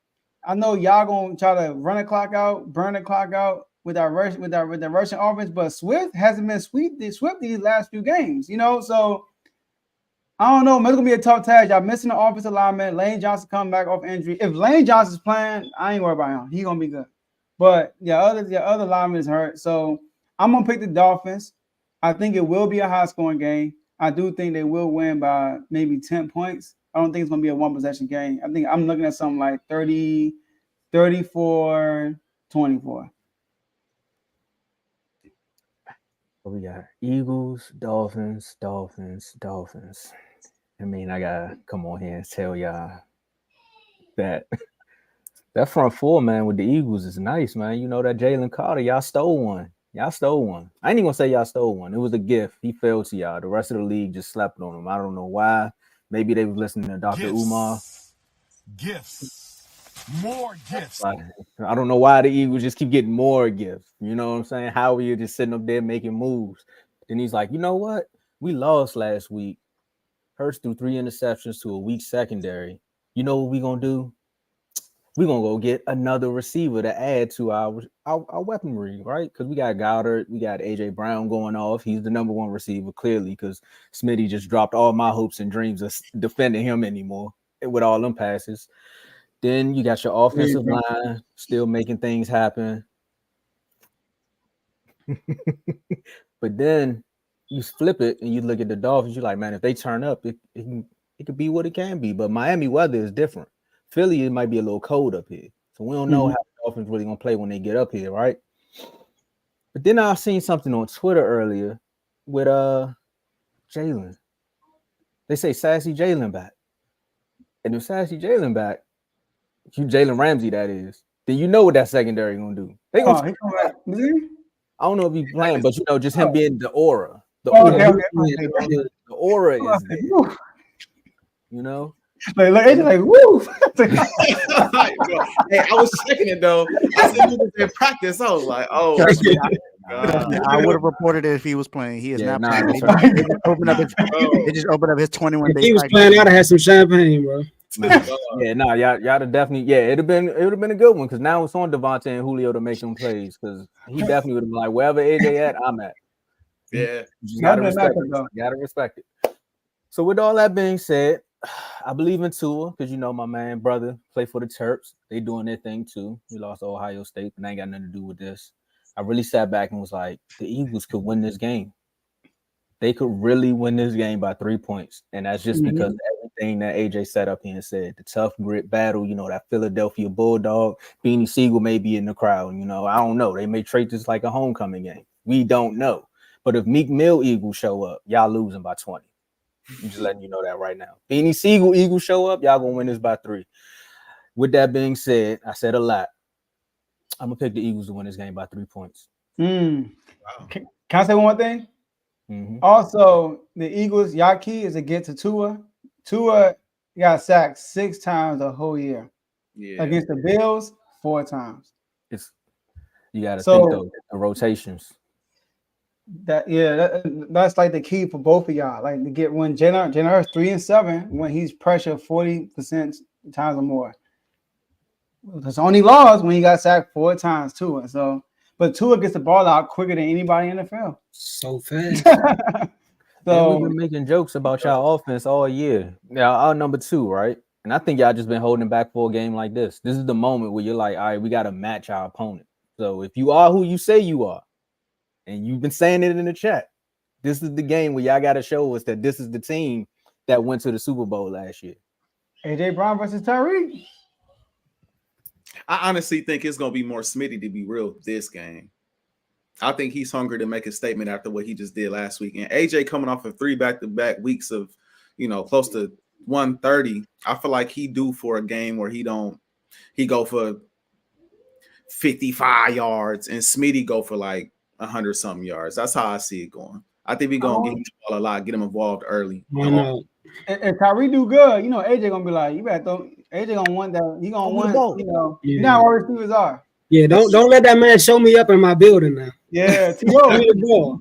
I know y'all gonna try to run the clock out, burn the clock out with that Russian offense, but Swift hasn't been sweet these last few games, you know. So I don't know, man. It's gonna be a tough task. Y'all missing the offensive lineman. Lane Johnson come back off injury. If Lane Johnson's playing, I ain't worried about him. He gonna be good. But other lineman is hurt. So I'm gonna pick the Dolphins. I think it will be a high scoring game. I do think they will win by maybe 10 points. I don't think it's gonna be a one possession game. I think I'm looking at something like 30, 34, 24.
We got Eagles, Dolphins. I mean, I gotta come on here and tell y'all that that front four, man, with the Eagles is nice, man. You know that Jalen Carter, y'all stole one. I ain't even gonna say y'all stole one. It was a gift. He fell to y'all. The rest of the league just slept on him. I don't know why. Maybe they was listening to Dr. Umar.
Gifts. More gifts.
I don't know why the Eagles just keep getting more gifts. You know what I'm saying? How we just sitting up there making moves. Then he's like, you know what? We lost last week. Hurts threw 3 interceptions to a weak secondary. You know what we gonna do? We're gonna go get another receiver to add to our weaponry, right? Because we got Goddard, we got AJ Brown going off. He's the number one receiver, clearly, because Smitty just dropped all my hopes and dreams of defending him anymore with all them passes. Then you got your offensive line still making things happen. But then you flip it and you look at the Dolphins, you're like, man, if they turn up, it could be what it can be. But Miami weather is different. Philly, it might be a little cold up here. So we don't know how the Dolphins really gonna play when they get up here, right? But then I seen something on Twitter earlier with Jalen. They say Sassy Jalen back. And if Sassy Jalen back, you Jalen Ramsey, that is, then you know what that secondary gonna do. They gonna I don't know if he's playing, but you know, just him being the aura. The aura is there. You know?
Like woo.
Hey, I was checking it though. I said he was in practice. I was like, oh,
I would have reported it if he was playing. He is not playing. They just opened up his 21 days.
If he was playing, I'd have had some champagne, bro.
Y'all definitely, it would have been a good one because now it's on Devontae and Julio to make them plays because he definitely would have been like, wherever AJ at, I'm at.
Yeah,
you just gotta respect it. So with all that being said, I believe in Tua because you know my man brother play for the Terps. They doing their thing too. We lost to Ohio State, but that ain't got nothing to do with this. I really sat back and was like, the Eagles could win this game. They could really win this game by 3 points, and that's just because of everything that AJ set up here and said. The tough grit battle, you know, that Philadelphia Bulldog. Beanie Siegel may be in the crowd. You know, I don't know. They may treat this like a homecoming game. We don't know. But if Meek Mill Eagles show up, y'all losing by 20. I'm just letting you know that right now. Beanie Siegel Eagles show up, y'all gonna win this by 3. With that being said, I said a lot. I'm gonna pick the Eagles to win this game by 3 points.
Wow. Can I say one more thing? Also, the Eagles, y'all key is to get to Tua. Tua got sacked 6 times the whole year. Against the Bills, 4 times.
You got to think though, the rotations.
That's like the key for both of y'all. Like to get when Jalen Hurts 3 and 7 when he's pressured 40% times or more. It's only lost when he got sacked 4 times too. So, but Tua gets the ball out quicker than anybody in the field.
So fast.
And we've
So
been making jokes about y'all offense all year. Now, our number 2, right? And I think y'all just been holding back for a game like this. This is the moment where you're like, all right, we got to match our opponent. So if you are who you say you are, and you've been saying it in the chat, this is the game where y'all got to show us that this is the team that went to the Super Bowl last year.
AJ Brown versus Tyreek.
I honestly think it's gonna be more Smitty, to be real, this game. I think he's hungry to make a statement after what he just did last week. And AJ coming off of 3 back-to-back weeks of, close to 130. I feel like he due for a game where he go for 55 yards and Smitty go for like 100 something yards. That's how I see it going. I think we're gonna get him the ball a lot, get him involved early.
Why not?
If Tyreek do good, AJ gonna be like, you better throw. AJ gonna want that. He gonna want, you know how our receivers are.
Yeah, don't let that man show me up in my building now.
Yeah,
Give me the ball.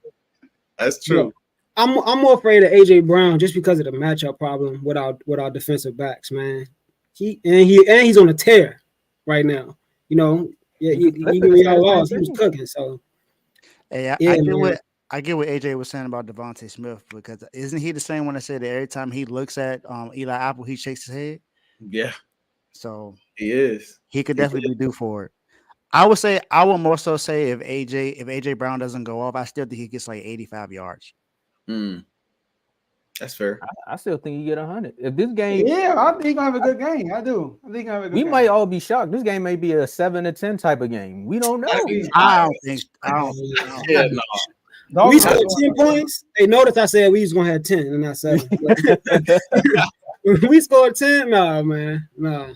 That's true.
I'm more afraid of AJ Brown just because of the matchup problem with our defensive backs, man. He's on a tear right now. He lost. He was cooking. So
hey, I get what AJ was saying about Devontae Smith, because isn't he the same one that said that every time he looks at Eli Apple, he shakes his head?
Yeah.
So
he is.
He could definitely be due for it. I would more so say if AJ Brown doesn't go off, I still think he gets like 85 yards.
That's fair.
I still think you get 100. If this game,
I think he's gonna have a good game. I do. I think he's gonna have a good game.
We might all be shocked. This game may be a 7-10 type of game. We don't know.
I don't think.
Yeah, no.
We scored 10 points. Hey, notice I said we was gonna have 10 and not 7. We scored 10. Nah, man. Nah,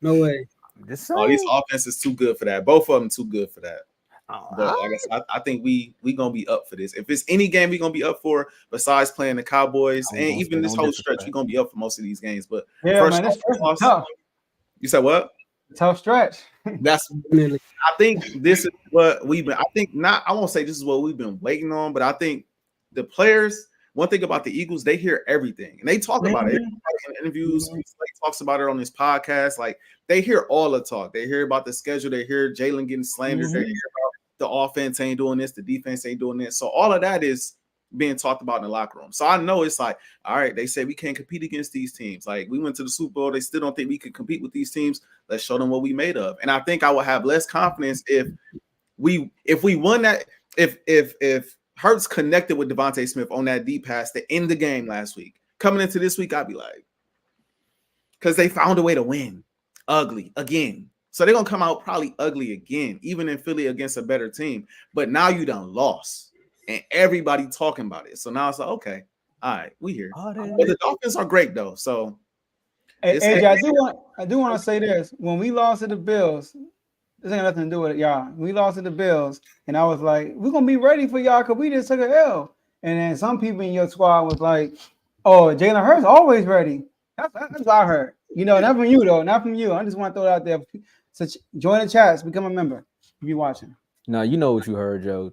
no way.
These offenses too good for that. Both of them too good for that. But like I said, I think we gonna be up for this. If it's any game we gonna be up for, besides playing the Cowboys and even this whole stretch, we gonna be up for most of these games. But
first man, that's tough.
You said what?
Tough stretch.
That's. I think this is what we've been. I won't say this is what we've been waiting on, but I think the players. One thing about the Eagles, they hear everything and they talk about it. Everybody in interviews, Slay talks about it on his podcast. Like they hear all the talk. They hear about the schedule. They hear Jalen getting slandered. They hear about the offense ain't doing this, the defense ain't doing this. So all of that is being talked about in the locker room. So I know it's like, all right, they say we can't compete against these teams. Like we went to the Super Bowl, they still don't think we can compete with these teams. Let's show them what we made of. And I think I will have less confidence if we won that. If Hurts connected with Devontae Smith on that deep pass to end the game last week. Coming into this week, I'd be like, because they found a way to win ugly again. So they're going to come out probably ugly again, even in Philly against a better team. But now you done lost and everybody talking about it. So now it's like, okay, all right, we here. But the Dolphins are great though. So
AJ, I do want to say this. When we lost to the Bills, this ain't nothing to do with it, y'all. We lost to the Bills, and I was like, we're going to be ready for y'all because we just took an L. And then some people in your squad was like, oh, Jalen Hurts always ready. That's what I heard. Not from you, though. Not from you. I just want to throw it out there. So join the chats. Become a member if you're watching.
No, you know what you heard, Joe.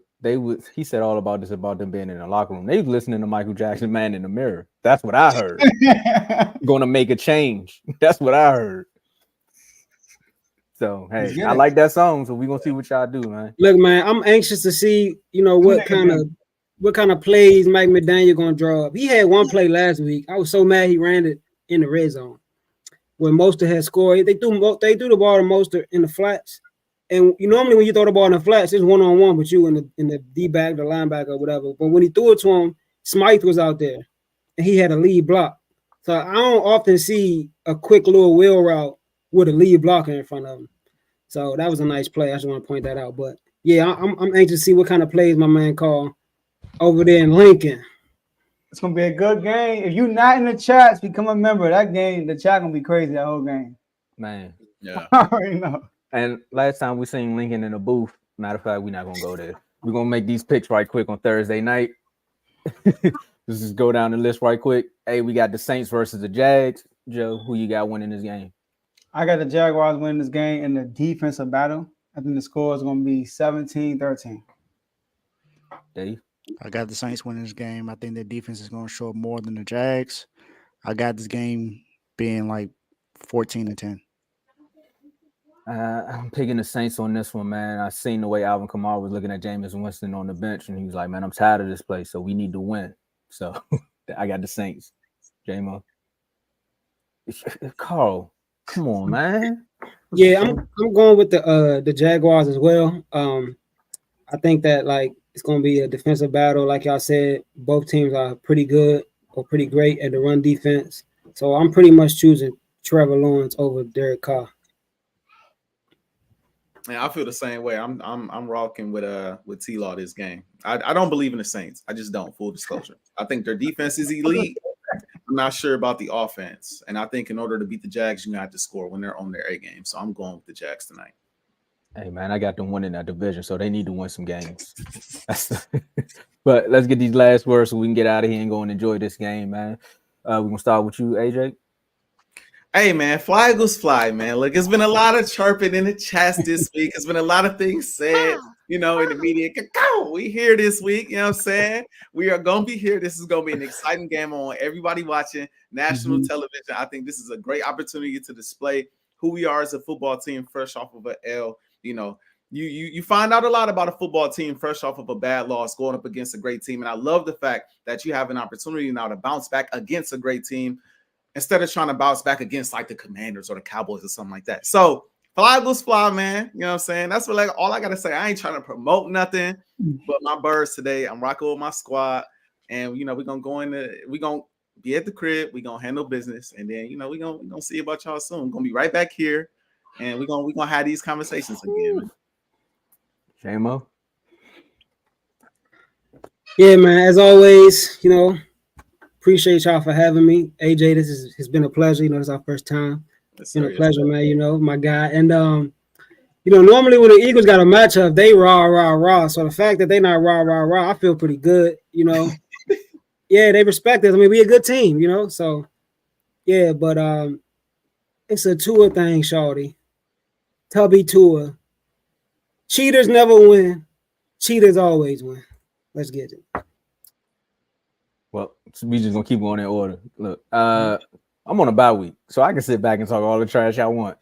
He said all about this about them being in the locker room. They was listening to Michael Jackson, Man in the Mirror. That's what I heard. Going to make a change. That's what I heard. So hey, I like that song. So we're gonna see what y'all do, man.
Look, man, I'm anxious to see, what kind of plays Mike McDaniel gonna draw up. He had one play last week. I was so mad he ran it in the red zone when Mostert had scored. They threw the ball to Mostert in the flats. And normally when you throw the ball in the flats, it's 1-on-1 with you in the D-back, the linebacker, or whatever. But when he threw it to him, Smythe was out there and he had a lead block. So I don't often see a quick little wheel route with a lead blocker in front of him. So that was a nice play. I just want to point that out. But yeah, I'm anxious to see what kind of plays my man call over there in Lincoln.
It's gonna be a good game. If you're not in the chats, become a member. That game, the chat gonna be crazy that whole game.
Man.
Yeah.
I already know.
And last time we seen Lincoln in the booth. Matter of fact, we're not gonna go there. We're gonna make these picks right quick on Thursday night. Let's just go down the list right quick. Hey, we got the Saints versus the Jags. Joe, who you got winning this game?
I got the Jaguars winning this game in the defensive battle. I think the score is going to be 17-13.
Dave?
I got the Saints winning this game. I think their defense is going to show up more than the Jags. I got this game being like 14-10.
I'm picking the Saints on this one, man. I seen the way Alvin Kamara was looking at Jameis Winston on the bench, and he was like, man, I'm tired of this place, so we need to win. So I got the Saints. J-Mo. Carl, come on, man.
Yeah, I'm going with the Jaguars as well. I think that like it's gonna be a defensive battle, like y'all said. Both teams are pretty good or pretty great at the run defense. So I'm pretty much choosing Trevor Lawrence over Derek Carr.
Yeah, I feel the same way. I'm rocking with T-Law this game. I don't believe in the Saints. I just don't. Full disclosure. I think their defense is elite. I'm not sure about the offense, and I think in order to beat the Jags, you have to score when they're on their A game. So I'm going with the Jags tonight.
Hey man, I got them winning that division, so they need to win some games. But let's get these last words so we can get out of here and go and enjoy this game, man. We're gonna start with you, AJ.
Hey man, fly Eagles fly, man. Look, it's been a lot of chirping in the chats this week. It's been a lot of things said, in the media. We here this week, you know what I'm saying? We are gonna be here. This is gonna be an exciting game. On everybody watching national television. I think this is a great opportunity to display who we are as a football team, fresh off of an L. You find out a lot about a football team fresh off of a bad loss, going up against a great team. And I love the fact that you have an opportunity now to bounce back against a great team, instead of trying to bounce back against like the Commanders or the Cowboys or something like that. So fly Eagles fly, man. You know what I'm saying? That's what all I gotta say. I ain't trying to promote nothing, but my birds today. I'm rocking with my squad, and we're gonna be at the crib. We're gonna handle business, and then we're gonna see about y'all soon. We're gonna be right back here, and we're gonna have these conversations again, man.
J-Mo.
Yeah, man. As always, appreciate y'all for having me. AJ, this has been a pleasure. This is our first time. It's been a pleasure, man. My guy. And normally when the Eagles got a matchup, they rah. So the fact that they not rah, I feel pretty good. Yeah, they respect us. I mean, we a good team, So yeah, but it's a Tua thing, shawty. Tubby Tua. Cheaters never win. Cheaters always win. Let's get it.
Well, we just gonna keep going in order. Look, I'm on a bye week, so I can sit back and talk all the trash I want.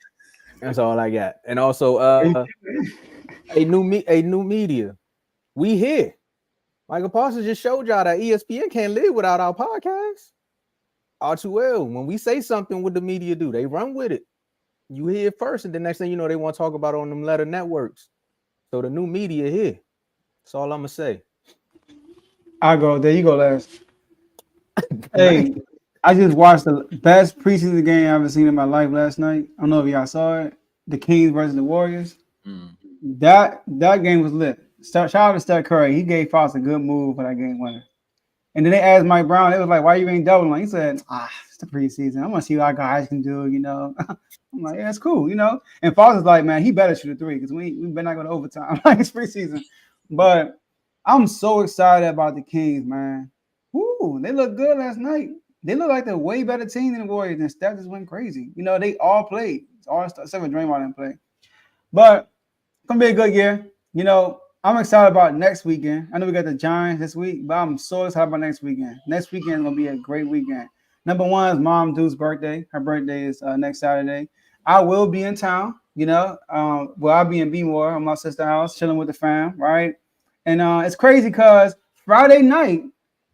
That's all I got. And also, a new media. We here. Michael Parsons just showed y'all that ESPN can't live without our podcast. All too well. When we say something, what the media do? They run with it. You hear it first, and the next thing you know, they want to talk about it on them letter networks. So the new media here. That's all I'm gonna say.
I go. There you go last. Hey, I just watched the best preseason game I've ever seen in my life last night. I don't know if y'all saw it. The Kings versus the Warriors. That game was lit. Shout out to Steph Curry. He gave Fox a good move for that game winner. And then they asked Mike Brown. It was like, why you ain't doubling? He said, it's the preseason. I want to see what our guys can do, I'm like, yeah, it's cool, And Fox is like, man, he better shoot a three because we better not go to overtime. Like, it's preseason. But I'm so excited about the Kings, man. Woo, they look good last night. They look like they're a way better team than the Warriors, and Steph just went crazy. They all played. It's all except for Draymond didn't play. But it's going to be a good year. I'm excited about next weekend. I know we got the Giants this week, but I'm so excited about next weekend. Next weekend is going to be a great weekend. Number one is Mom Dude's birthday. Her birthday is next Saturday. I will be in town, I'll be in B-More at my sister's house, chilling with the fam, right? And it's crazy because Friday night,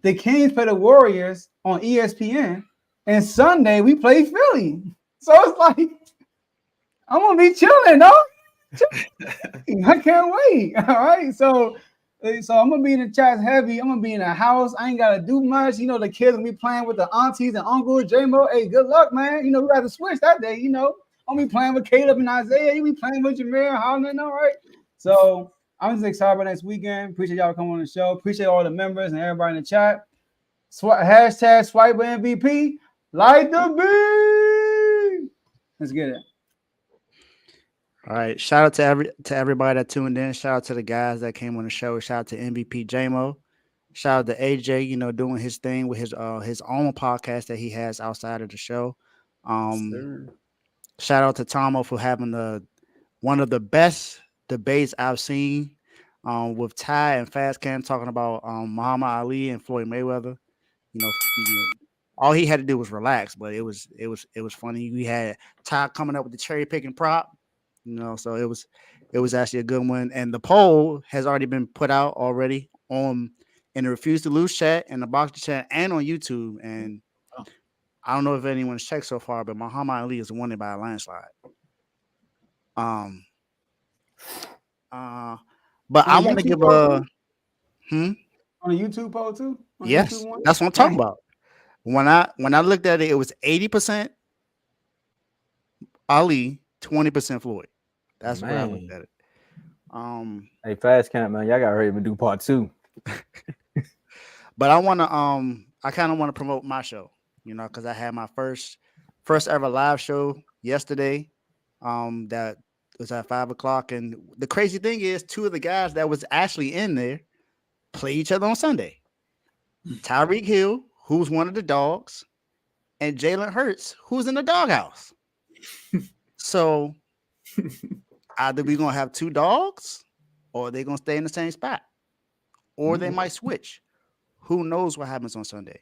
the Kings play the Warriors on ESPN, and Sunday we play Philly. So it's like, I'm going to be chilling, no? I can't wait. All right. So I'm going to be in the chats heavy. I'm going to be in the house. I ain't got to do much. The kids will be playing with the aunties and uncles. J-Mo, hey, good luck, man. We got to switch that day, I'll be playing with Caleb and Isaiah. You be playing with Jameer, Harden, all right? So I'm just excited about next weekend. Appreciate y'all coming on the show. Appreciate all the members and everybody in the chat. Hashtag Swiper MVP. Light the beat. Let's get it.
All right. Shout out to everybody that tuned in. Shout out to the guys that came on the show. Shout out to MVP J-Mo. Shout out to AJ, doing his thing with his own podcast that he has outside of the show. Shout out to Tomo for having one of the best debates I've seen with Ty and Fast Cam talking about Muhammad Ali and Floyd Mayweather. All he had to do was relax, but it was funny. We had Ty coming up with the cherry picking prop. So it was actually a good one. And the poll has already been put out already on in the Refuse to Lose chat, and the Boxer chat, and on YouTube. And I don't know if anyone's checked so far, but Muhammad Ali is winning by a landslide. But I want to give a
on a YouTube poll too. On
yes,
YouTube one?
that's what I'm talking about. When I looked at it, it was 80% Ali, 20% Floyd. That's what I looked at it.
Hey, Fast Camp, man, y'all got ready to do part 2.
But I want to I kind of want to promote my show, you know, because I had my first ever live show yesterday. That was at 5:00, and the crazy thing is, 2 of the guys that was actually in there play each other on Sunday. Tyreek Hill, who's one of the dogs, and Jalen Hurts, who's in the doghouse. So either we're gonna have 2 dogs, or they're gonna stay in the same spot, or they might switch. Who knows what happens on Sunday?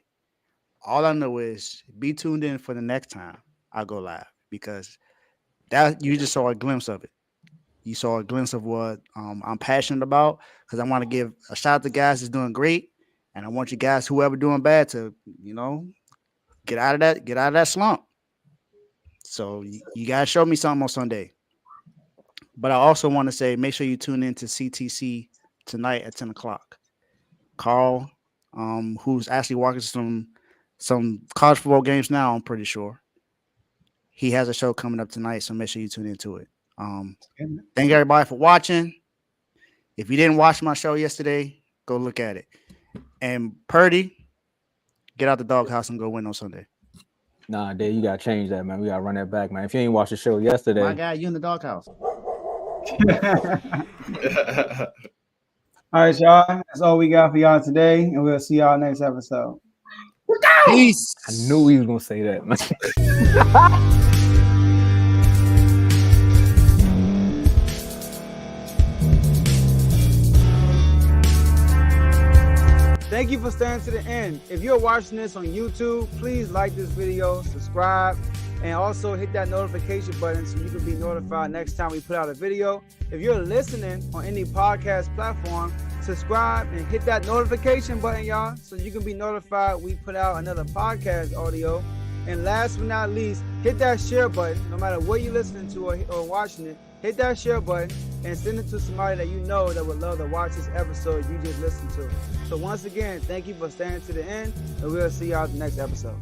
All I know is be tuned in for the next time I go live, because that you just saw a glimpse of it. You saw a glimpse of what I'm passionate about, because I want to give a shout out to guys that's doing great, and I want you guys, whoever doing bad, to, you know, get out of that slump. So you guys show me something on Sunday. But I also want to say, make sure you tune in to CTC tonight at 10:00. Carl, who's actually watching some college football games now, I'm pretty sure. He has a show coming up tonight, so make sure you tune into it. Thank everybody for watching. If you didn't watch my show yesterday, go look at it. And Purdy, get out the doghouse and go win on Sunday.
Nah, Dave, you gotta change that, man. We gotta run that back, man. If you ain't watched the show yesterday,
My guy, you in the doghouse.
All right, y'all. That's all we got for y'all today, and we'll see y'all next episode.
Peace.
I knew he was gonna say that, man.
Thank you for staying to the end. If you're watching this on YouTube, please like this video, subscribe, and also hit that notification button so you can be notified next time we put out a video. If you're listening on any podcast platform, subscribe and hit that notification button, y'all, so you can be notified we put out another podcast audio. And last but not least, hit that share button. No matter what you're listening to or watching it, hit that share button and send it to somebody that you know that would love to watch this episode you just listened to. So once again, thank you for staying to the end, and we'll see y'all at the next episode.